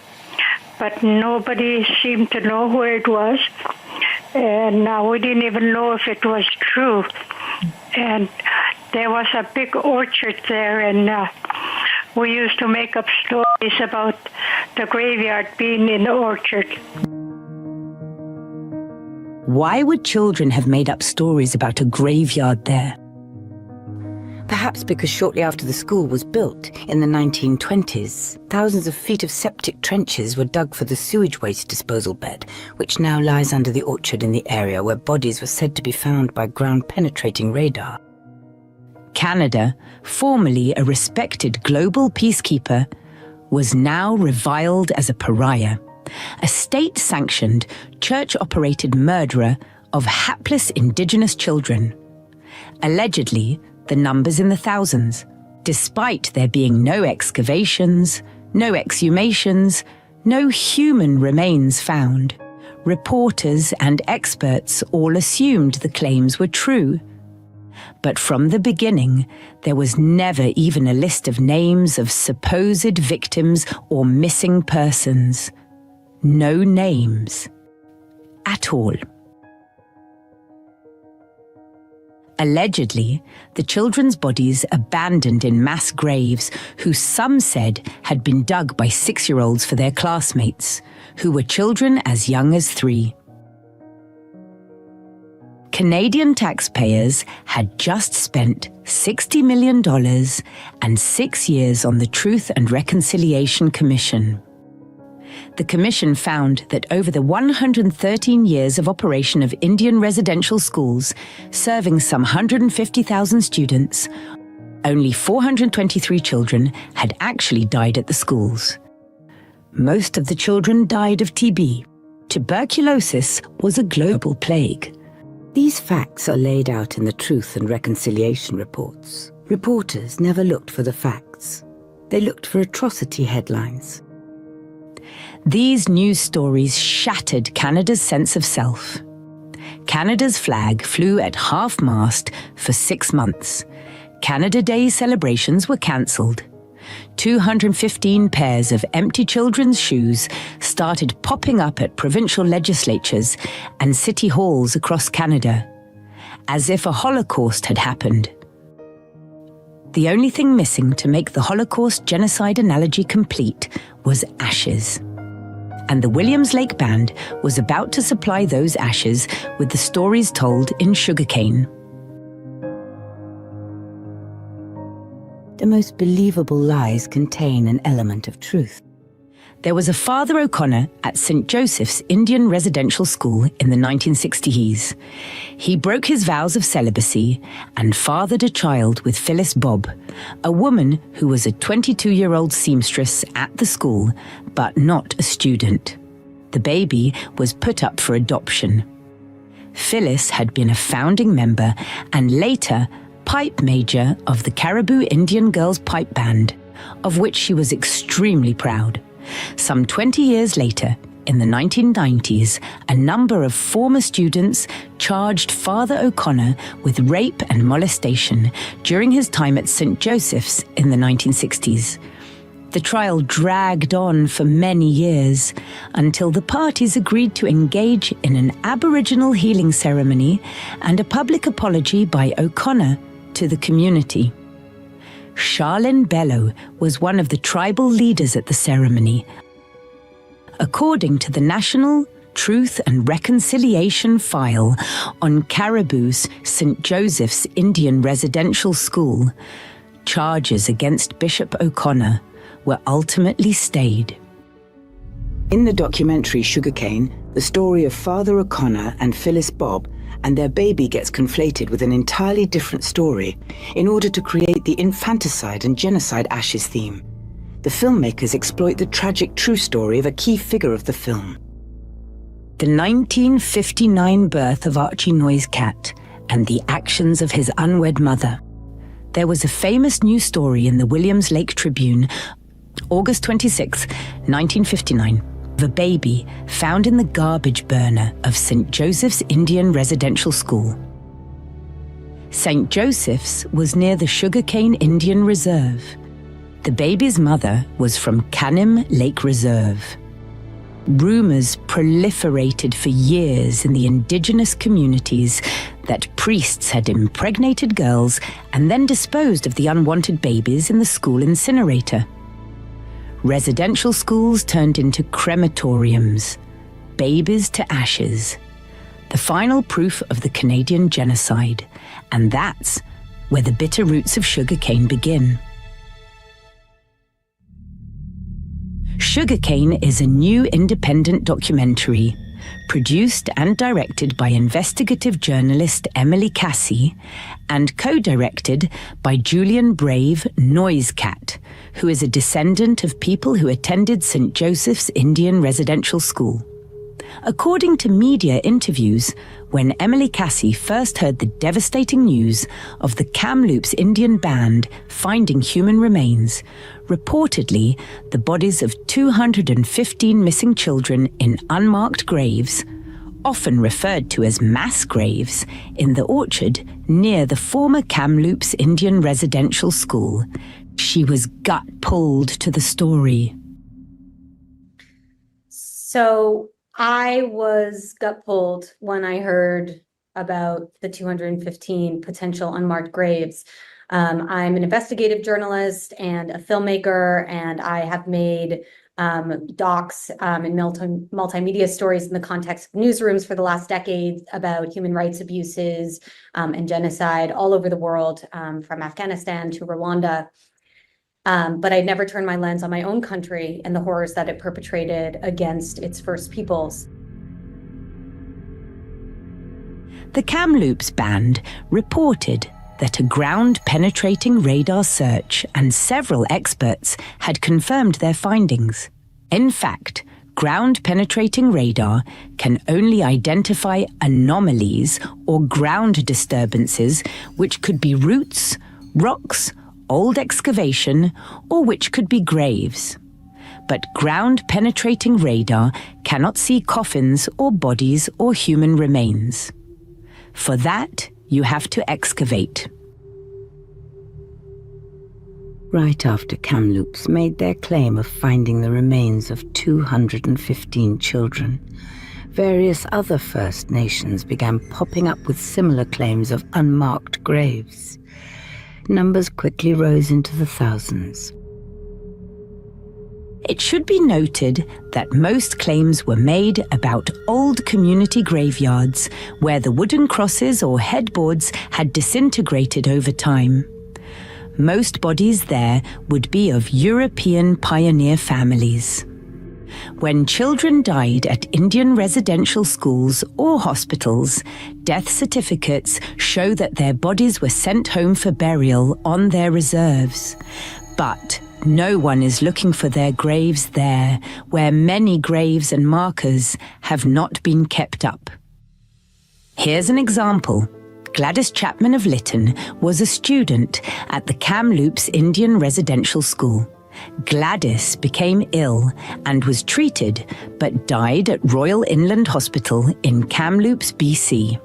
but nobody seemed to know where it was, and we didn't even know if it was true. and there was a big orchard there, and we used to make up stories about the graveyard being in the orchard. Why would children have made up stories about a graveyard there? Perhaps because shortly after the school was built, in the 1920s, thousands of feet of septic trenches were dug for the sewage waste disposal bed, which now lies under the orchard in the area where bodies were said to be found by ground-penetrating radar. Canada, formerly a respected global peacekeeper, was now reviled as a pariah, a state-sanctioned, church-operated murderer of hapless Indigenous children. Allegedly, the numbers in the thousands, despite there being no excavations, no exhumations, no human remains found. Reporters and experts all assumed the claims were true. But from the beginning, there was never even a list of names of supposed victims or missing persons. No names. At all. Allegedly, the children's bodies abandoned in mass graves, who some said had been dug by 6-year-olds for their classmates, who were children as young as 3. Canadian taxpayers had just spent $60 million and 6 years on the Truth and Reconciliation Commission. The commission found that over the 113 years of operation of Indian residential schools, serving some 150,000 students, only 423 children had actually died at the schools. Most of the children died of TB. Tuberculosis was a global plague. These facts are laid out in the Truth and Reconciliation reports. Reporters never looked for the facts. They looked for atrocity headlines. These news stories shattered Canada's sense of self. Canada's flag flew at half-mast for 6 months. Canada Day celebrations were cancelled. 215 pairs of empty children's shoes started popping up at provincial legislatures and city halls across Canada, as if a Holocaust had happened. The only thing missing to make the Holocaust genocide analogy complete was ashes. And the Williams Lake Band was about to supply those ashes with the stories told in Sugarcane. The most believable lies contain an element of truth. There was a Father O'Connor at St. Joseph's Indian Residential School in the 1960s. He broke his vows of celibacy and fathered a child with Phyllis Bobb, a woman who was a 22-year-old seamstress at the school, but not a student. The baby was put up for adoption. Phyllis had been a founding member and later pipe major of the Caribou Indian Girls Pipe Band, of which she was extremely proud. Some 20 years later, in the 1990s, a number of former students charged Father O'Connor with rape and molestation during his time at St. Joseph's in the 1960s. The trial dragged on for many years until the parties agreed to engage in an Aboriginal healing ceremony and a public apology by O'Connor to the community. Charlene Bello was one of the tribal leaders at the ceremony. According to the National Truth and Reconciliation file on Caribou's St. Joseph's Indian Residential School, charges against Bishop O'Connor were ultimately stayed. In the documentary Sugarcane, the story of Father O'Connor and Phyllis Bobb and their baby gets conflated with an entirely different story in order to create the infanticide and genocide ashes theme. The filmmakers exploit the tragic true story of a key figure of the film. The 1959 birth of Archie Noiscat and the actions of his unwed mother. There was a famous news story in the Williams Lake Tribune, August 26, 1959. The baby found in the garbage burner of St. Joseph's Indian Residential School. St. Joseph's was near the Sugarcane Indian Reserve. The baby's mother was from Kanim Lake Reserve. Rumours proliferated for years in the indigenous communities that priests had impregnated girls and then disposed of the unwanted babies in the school incinerator. Residential schools turned into crematoriums, babies to ashes, the final proof of the Canadian genocide, and that's where the bitter roots of sugarcane begin. Sugarcane is a new independent documentary produced and directed by investigative journalist Emily Cassie and co-directed by Julian Brave Noisecat, who is a descendant of people who attended St. Joseph's Indian Residential School. According to media interviews, when Emily Cassie first heard the devastating news of the Kamloops Indian band finding human remains, reportedly the bodies of 215 missing children in unmarked graves, often referred to as mass graves, in the orchard near the former Kamloops Indian Residential School, she was gut-pulled to the story. So I was gut-pulled when I heard about the 215 potential unmarked graves. I'm an investigative journalist and a filmmaker, and I have made docs and multimedia stories in the context of newsrooms for the last decade about human rights abuses and genocide all over the world, from Afghanistan to Rwanda. But I'd never turned my lens on my own country and the horrors that it perpetrated against its First Peoples. The Kamloops band reported that a ground-penetrating radar search and several experts had confirmed their findings. In fact, ground-penetrating radar can only identify anomalies or ground disturbances which could be roots, rocks, old excavation, or which could be graves. But ground-penetrating radar cannot see coffins or bodies or human remains. For that, you have to excavate. Right after Kamloops made their claim of finding the remains of 215 children, various other First Nations began popping up with similar claims of unmarked graves. Numbers quickly rose into the thousands. It should be noted that most claims were made about old community graveyards where the wooden crosses or headboards had disintegrated over time. Most bodies there would be of European pioneer families. When children died at Indian residential schools or hospitals, death certificates show that their bodies were sent home for burial on their reserves. But no one is looking for their graves there, where many graves and markers have not been kept up. Here's an example. Gladys Chapman of Lytton was a student at the Kamloops Indian Residential School. Gladys became ill and was treated, but died at Royal Inland Hospital in Kamloops, BC.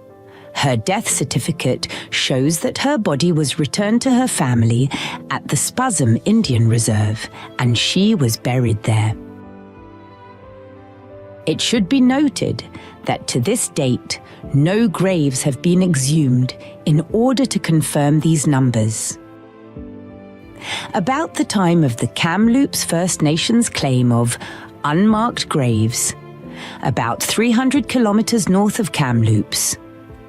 Her death certificate shows that her body was returned to her family at the Spasm Indian Reserve, and she was buried there. It should be noted that to this date, no graves have been exhumed in order to confirm these numbers. About the time of the Kamloops First Nations claim of unmarked graves, about 300 kilometers north of Kamloops,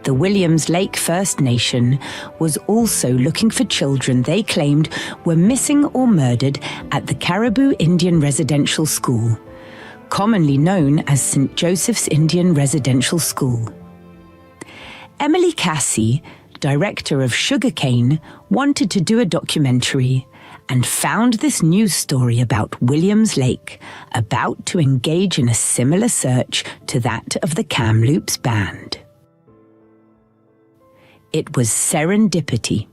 the Williams Lake First Nation was also looking for children they claimed were missing or murdered at the Caribou Indian Residential School, commonly known as St. Joseph's Indian Residential School. Emily Cassie, director of Sugarcane, wanted to do a documentary and found this news story about Williams Lake, about to engage in a similar search to that of the Kamloops band. It was serendipity.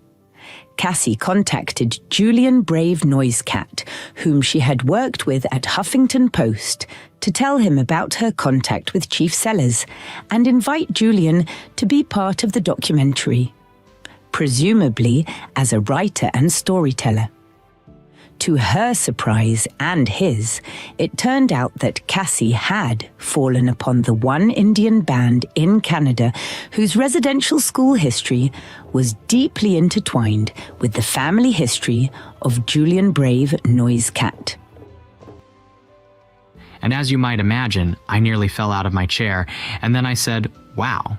Cassie contacted Julian Brave Noisecat, whom she had worked with at Huffington Post, to tell him about her contact with Chief Sellers and invite Julian to be part of the documentary, presumably as a writer and storyteller. To her surprise and his, it turned out that Cassie had fallen upon the one Indian band in Canada whose residential school history was deeply intertwined with the family history of Julian Brave Noise Cat. And as you might imagine, I nearly fell out of my chair, and then I said, "Wow,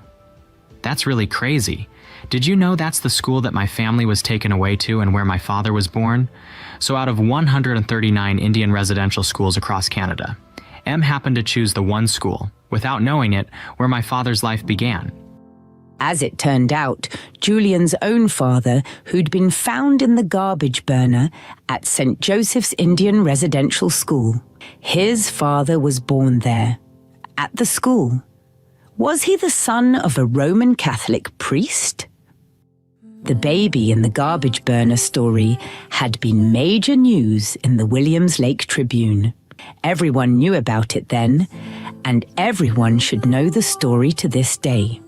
that's really crazy. Did you know that's the school that my family was taken away to and where my father was born?" So out of 139 Indian residential schools across Canada, M happened to choose the one school, without knowing it, where my father's life began. As it turned out, Julian's own father, who'd been found in the garbage burner at St. Joseph's Indian Residential School, his father was born there, at the school. Was he the son of a Roman Catholic priest? The baby in the garbage burner story had been major news in the Williams Lake Tribune. Everyone knew about it then, and everyone should know the story to this day.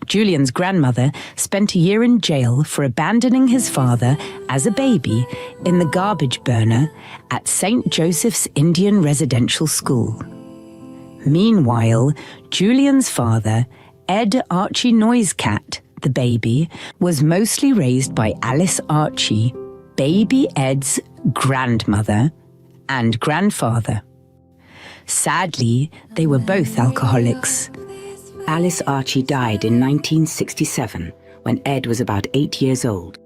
Julian's grandmother spent a year in jail for abandoning his father as a baby in the garbage burner at St. Joseph's Indian Residential School. Meanwhile, Julian's father, Ed Archie Noise Cat, the baby, was mostly raised by Alice Archie, baby Ed's grandmother and grandfather. Sadly, they were both alcoholics. Alice Archie died in 1967 when Ed was about 8 years old.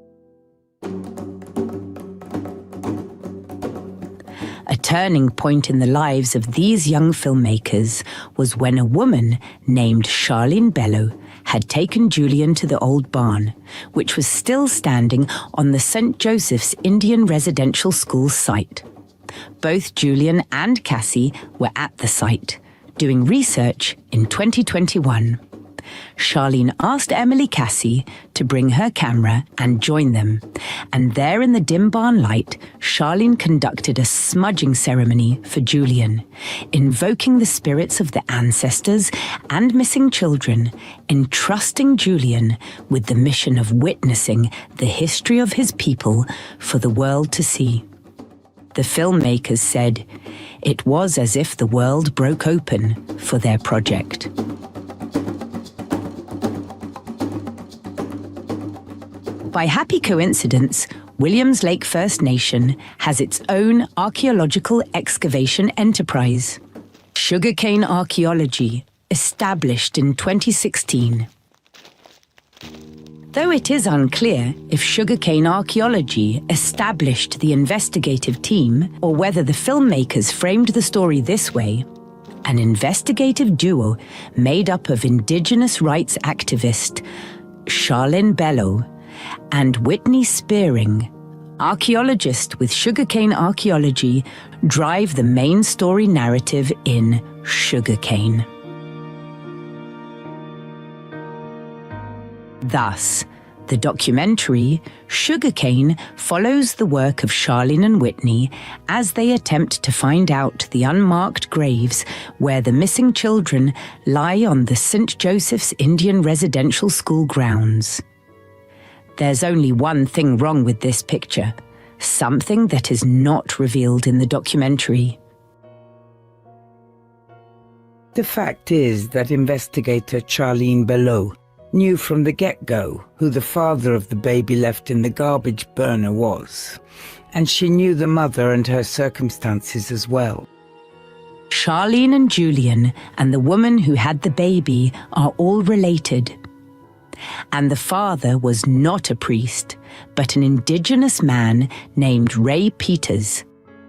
A turning point in the lives of these young filmmakers was when a woman named Charlene Bello had taken Julian to the old barn, which was still standing on the St. Joseph's Indian Residential School site. Both Julian and Cassie were at the site, doing research in 2021. Charlene asked Emily Cassie to bring her camera and join them, and there in the dim barn light, Charlene conducted a smudging ceremony for Julian, invoking the spirits of the ancestors and missing children, entrusting Julian with the mission of witnessing the history of his people for the world to see. The filmmakers said it was as if the world broke open for their project. By happy coincidence, Williams Lake First Nation has its own archaeological excavation enterprise, Sugarcane Archaeology, established in 2016. Though it is unclear if Sugarcane Archaeology established the investigative team or whether the filmmakers framed the story this way, an investigative duo made up of Indigenous rights activist Charlene Bello and Whitney Spearing, archaeologist with Sugarcane Archaeology, drive the main story narrative in Sugarcane. Thus, the documentary Sugarcane follows the work of Charlene and Whitney as they attempt to find out the unmarked graves where the missing children lie on the St. Joseph's Indian Residential School grounds. There's only one thing wrong with this picture, something that is not revealed in the documentary. The fact is that investigator Charlene Bello knew from the get-go who the father of the baby left in the garbage burner was, and she knew the mother and her circumstances as well. Charlene and Julian and the woman who had the baby are all related. And the father was not a priest, but an Indigenous man named Ray Peters,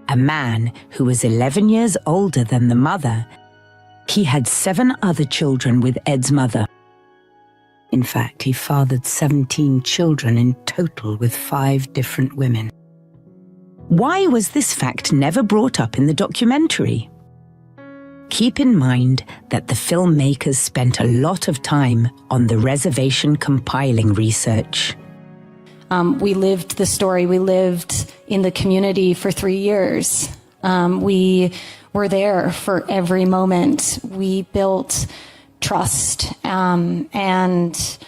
a man who was 11 years older than the mother. He had 7 other children with Ed's mother. In fact, he fathered 17 children in total with 5 different women. Why was this fact never brought up in the documentary? Keep in mind that the filmmakers spent a lot of time on the reservation compiling research. We lived the story. We lived in the community for 3 years. We were there for every moment. We built trust and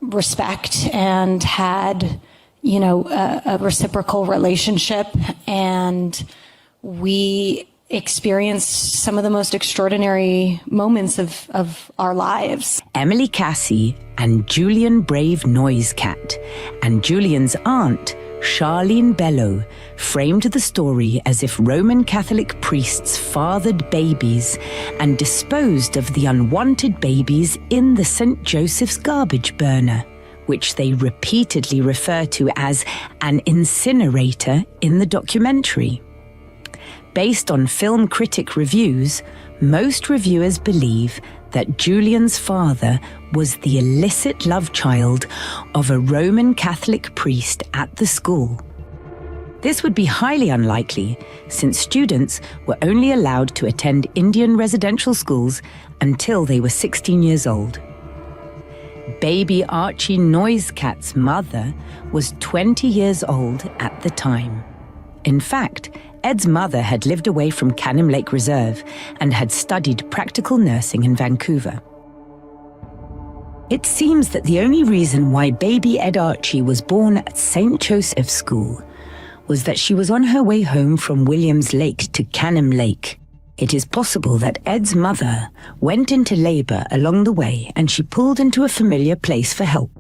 respect and had, a reciprocal relationship, and we experienced some of the most extraordinary moments of our lives. Emily Cassie and Julian Brave Noisecat and Julian's aunt, Charlene Bello, framed the story as if Roman Catholic priests fathered babies and disposed of the unwanted babies in the St. Joseph's garbage burner, which they repeatedly refer to as an incinerator in the documentary. Based on film critic reviews, most reviewers believe that Julian's father was the illicit love child of a Roman Catholic priest at the school. This would be highly unlikely, since students were only allowed to attend Indian residential schools until they were 16 years old. Baby Archie Noisecat's mother was 20 years old at the time. In fact, Ed's mother had lived away from Canning Lake Reserve and had studied practical nursing in Vancouver. It seems that the only reason why baby Ed Archie was born at St. Joseph's School was that she was on her way home from Williams Lake to Canning Lake. It is possible that Ed's mother went into labor along the way and she pulled into a familiar place for help.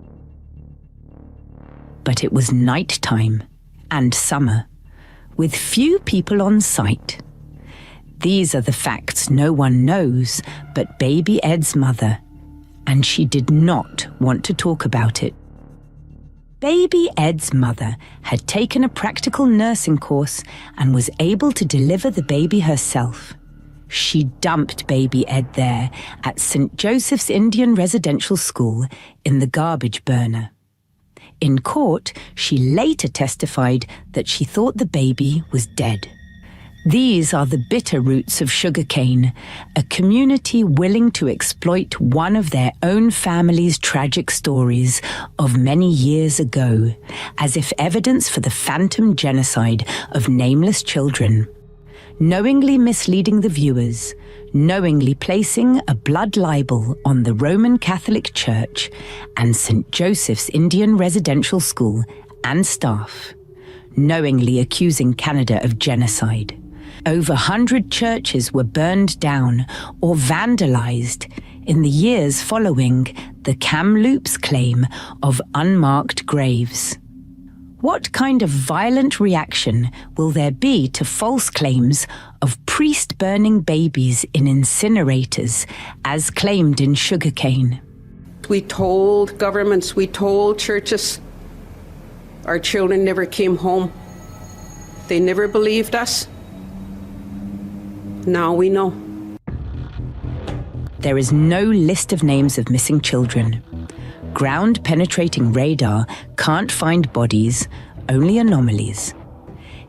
But it was night time and summer, with few people on site. These are the facts no one knows but baby Ed's mother, and she did not want to talk about it. Baby Ed's mother had taken a practical nursing course and was able to deliver the baby herself. She dumped baby Ed there at St. Joseph's Indian Residential School in the garbage burner. In court, she later testified that she thought the baby was dead. These are the Bitter Roots of Sugarcane, a community willing to exploit one of their own family's tragic stories of many years ago, as if evidence for the phantom genocide of nameless children, knowingly misleading the viewers, knowingly placing a blood libel on the Roman Catholic Church and St. Joseph's Indian Residential School and staff, knowingly accusing Canada of genocide. Over 100 churches were burned down or vandalized in the years following the Kamloops claim of unmarked graves. What kind of violent reaction will there be to false claims of priest burning babies in incinerators, as claimed in Sugarcane? We told governments, we told churches, our children never came home. They never believed us. Now we know. There is no list of names of missing children. Ground-penetrating radar can't find bodies, only anomalies.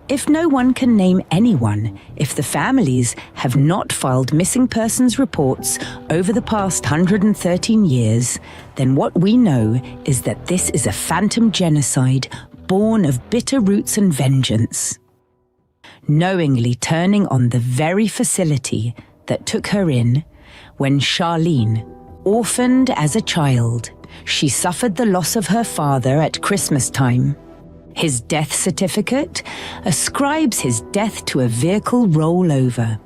If no one can name anyone, if the families have not filed missing persons reports over the past 113 years, then what we know is that this is a phantom genocide born of bitter roots and vengeance. Knowingly turning on the very facility that took her in, when Charlene, orphaned as a child, she suffered the loss of her father at Christmas time. His death certificate ascribes his death to a vehicle rollover.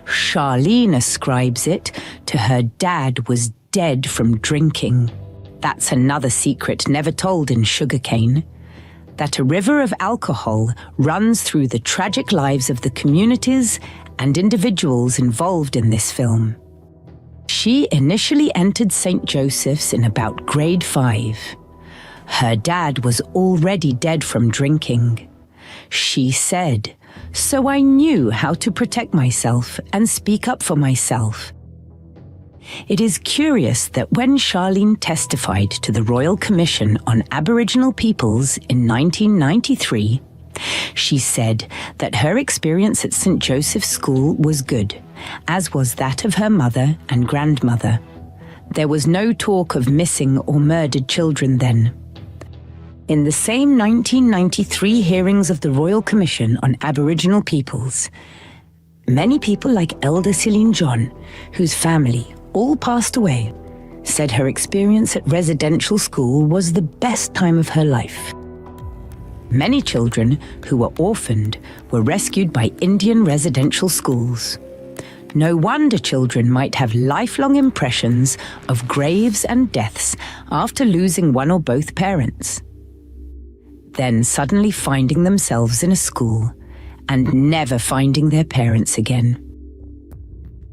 Charlene ascribes it to her dad was dead from drinking. That's another secret never told in Sugarcane, that a river of alcohol runs through the tragic lives of the communities and individuals involved in this film. She initially entered St. Joseph's in about grade 5. Her dad was already dead from drinking. She said, "So I knew how to protect myself and speak up for myself." It is curious that when Charlene testified to the Royal Commission on Aboriginal Peoples in 1993, she said that her experience at St. Joseph's School was good, as was that of her mother and grandmother. There was no talk of missing or murdered children then. In the same 1993 hearings of the Royal Commission on Aboriginal Peoples, many people like Elder Celine John, whose family all passed away, said her experience at residential school was the best time of her life. Many children who were orphaned were rescued by Indian residential schools. No wonder children might have lifelong impressions of graves and deaths after losing one or both parents. Then suddenly finding themselves in a school and never finding their parents again.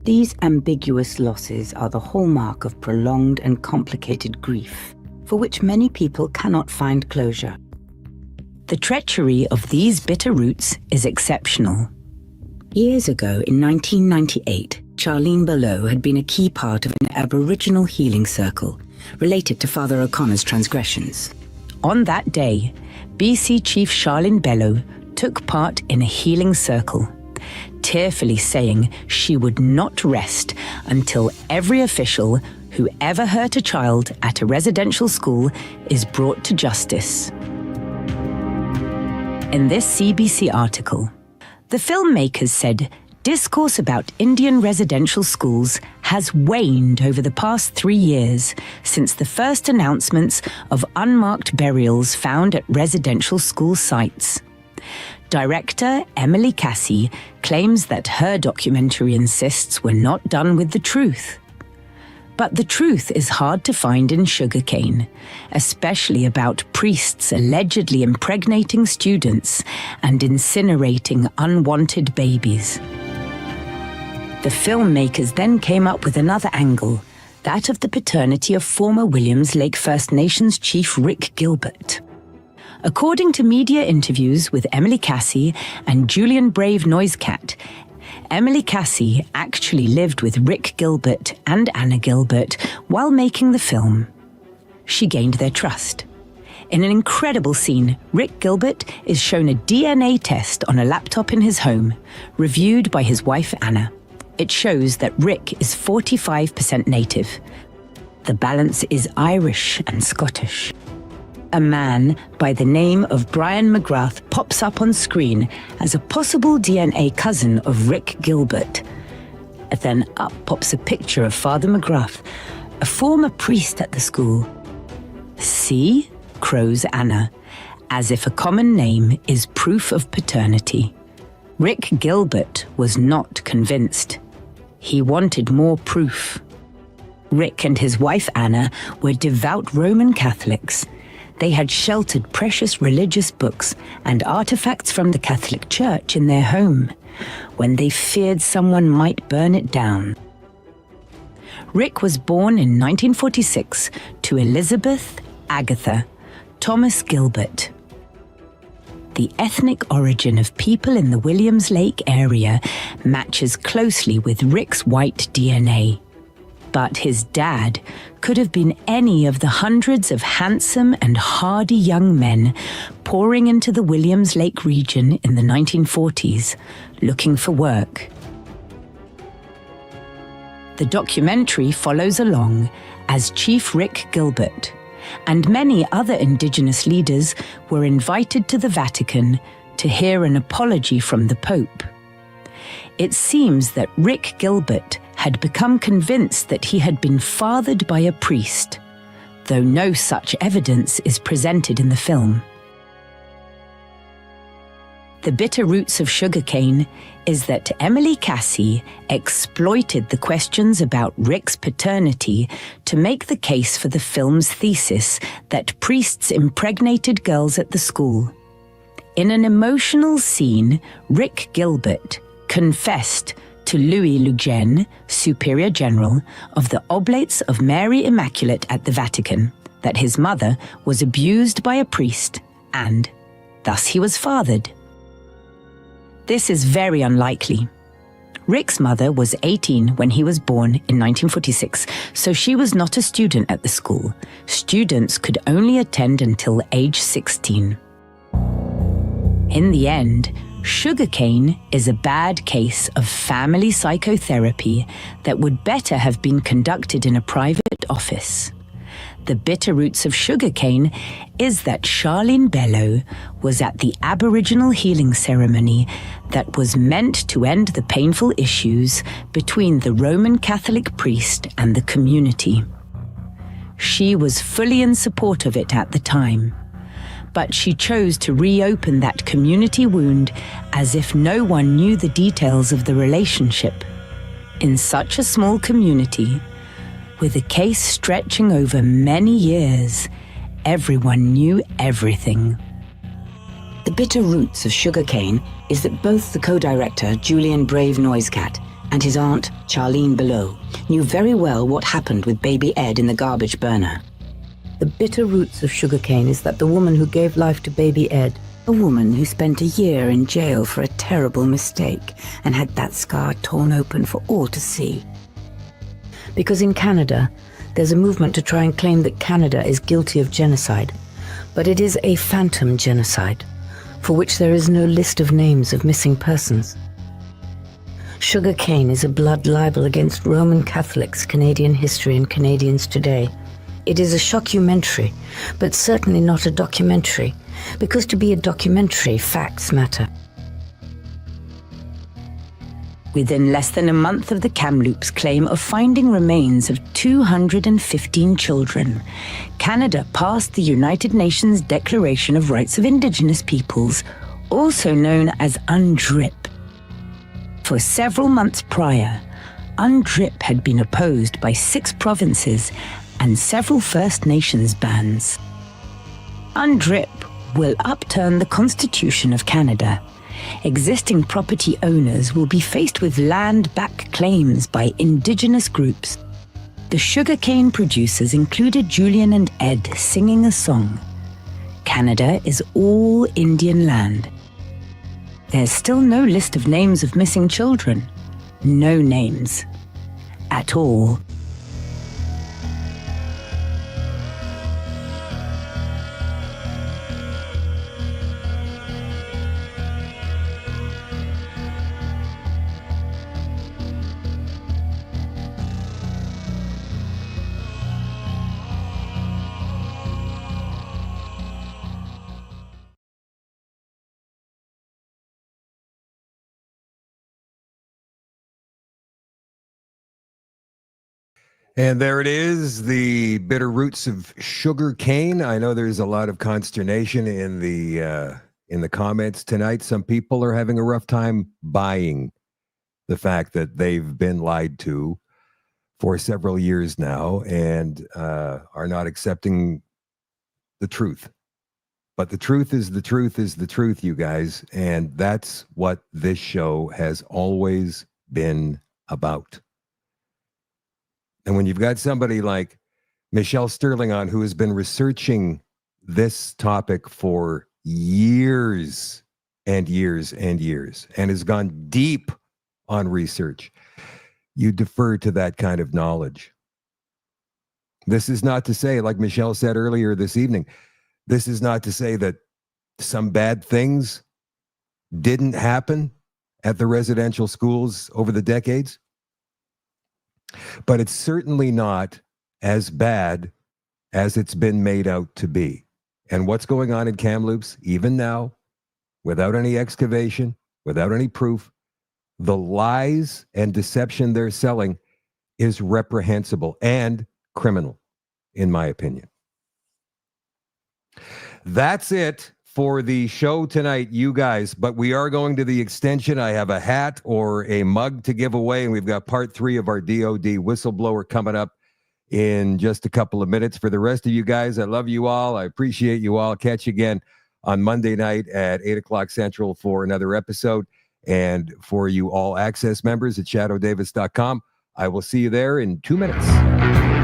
These ambiguous losses are the hallmark of prolonged and complicated grief, for which many people cannot find closure. The treachery of these bitter roots is exceptional. Years ago, in 1998, Charlene Belleau had been a key part of an Aboriginal healing circle related to Father O'Connor's transgressions. On that day, BC Chief Charlene Belleau took part in a healing circle, tearfully saying she would not rest until every official who ever hurt a child at a residential school is brought to justice. In this CBC article, the filmmakers said discourse about Indian residential schools has waned over the past 3 years since the first announcements of unmarked burials found at residential school sites. Director Emily Cassie claims that her documentary insists we're not done with the truth. But the truth is hard to find in Sugarcane, especially about priests allegedly impregnating students and incinerating unwanted babies. The filmmakers then came up with another angle, that of the paternity of former Williams Lake First Nations chief Rick Gilbert. According to media interviews with Emily Cassie and Julian Brave Noisecat, Emily Cassie actually lived with Rick Gilbert and Anna Gilbert while making the film. She gained their trust. In an incredible scene, Rick Gilbert is shown a DNA test on a laptop in his home, reviewed by his wife Anna. It shows that Rick is 45% native. The balance is Irish and Scottish. A man by the name of Brian McGrath pops up on screen as a possible DNA cousin of Rick Gilbert. Then up pops a picture of Father McGrath, a former priest at the school. See, crows Anna, as if a common name is proof of paternity. Rick Gilbert was not convinced. He wanted more proof. Rick and his wife Anna were devout Roman Catholics. They had sheltered precious religious books and artifacts from the Catholic Church in their home when they feared someone might burn it down. Rick was born in 1946 to Elizabeth Agatha Thomas Gilbert. The ethnic origin of people in the Williams Lake area matches closely with Rick's white DNA. But his dad could have been any of the hundreds of handsome and hardy young men pouring into the Williams Lake region in the 1940s, looking for work. The documentary follows along as Chief Rick Gilbert and many other Indigenous leaders were invited to the Vatican to hear an apology from the Pope. It seems that Rick Gilbert had become convinced that he had been fathered by a priest, though no such evidence is presented in the film. The Bitter Roots of Sugarcane is that Emily Cassie exploited the questions about Rick's paternity to make the case for the film's thesis that priests impregnated girls at the school. In an emotional scene, Rick Gilbert confessed to Louis Lugen, Superior General of the Oblates of Mary Immaculate at the Vatican, that his mother was abused by a priest and thus he was fathered. This is very unlikely. Rick's mother was 18 when he was born in 1946, so she was not a student at the school. Students could only attend until age 16. In the end, Sugarcane is a bad case of family psychotherapy that would better have been conducted in a private office. The Bitter Roots of Sugarcane is that Charlene Belleau was at the Aboriginal healing ceremony that was meant to end the painful issues between the Roman Catholic priest and the community. She was fully in support of it at the time. But she chose to reopen that community wound as if no one knew the details of the relationship. In such a small community, with a case stretching over many years, everyone knew everything. The Bitter Roots of Sugarcane is that both the co-director, Julian Brave Noisecat, and his aunt, Charlene Below, knew very well what happened with baby Ed in the garbage burner. The Bitter Roots of Sugarcane is that the woman who gave life to baby Ed, a woman who spent a year in jail for a terrible mistake and had that scar torn open for all to see. Because in Canada, there's a movement to try and claim that Canada is guilty of genocide, but it is a phantom genocide, for which there is no list of names of missing persons. Sugarcane is a blood libel against Roman Catholics, Canadian history, and Canadians today. It is a shockumentary, but certainly not a documentary, because to be a documentary, facts matter. Within less than a month of the Kamloops claim of finding remains of 215 children, Canada passed the United Nations Declaration of Rights of Indigenous Peoples, also known as UNDRIP. For several months prior, UNDRIP had been opposed by 6 provinces and several First Nations bands. UNDRIP will upturn the Constitution of Canada. Existing property owners will be faced with land-back claims by Indigenous groups. The sugarcane producers included Julian and Ed singing a song. Canada is all Indian land. There's still no list of names of missing children. No names. At all. And there it is, the Bitter Roots of Sugarcane. I know there's a lot of consternation in the comments tonight. Some people are having a rough time buying the fact that they've been lied to for several years now and are not accepting the truth. But the truth is the truth is the truth, you guys. And that's what this show has always been about. And when you've got somebody like Michelle Stirling on, who has been researching this topic for years and years and years, and has gone deep on research, you defer to that kind of knowledge. This is not to say, like Michelle said earlier this evening, this is not to say that some bad things didn't happen at the residential schools over the decades. But it's certainly not as bad as it's been made out to be. And what's going on in Kamloops, even now, without any excavation, without any proof, the lies and deception they're selling is reprehensible and criminal, in my opinion. That's it for the show tonight, you guys, but we are going to the extension. I have a hat or a mug to give away, and we've got part 3 of our DOD whistleblower coming up in just a couple of minutes. For the rest of you guys, I love you all. I appreciate you all. Catch you again on Monday night at 8 o'clock Central for another episode. And for you all access members at shadowdavis.com, I will see you there in 2 minutes.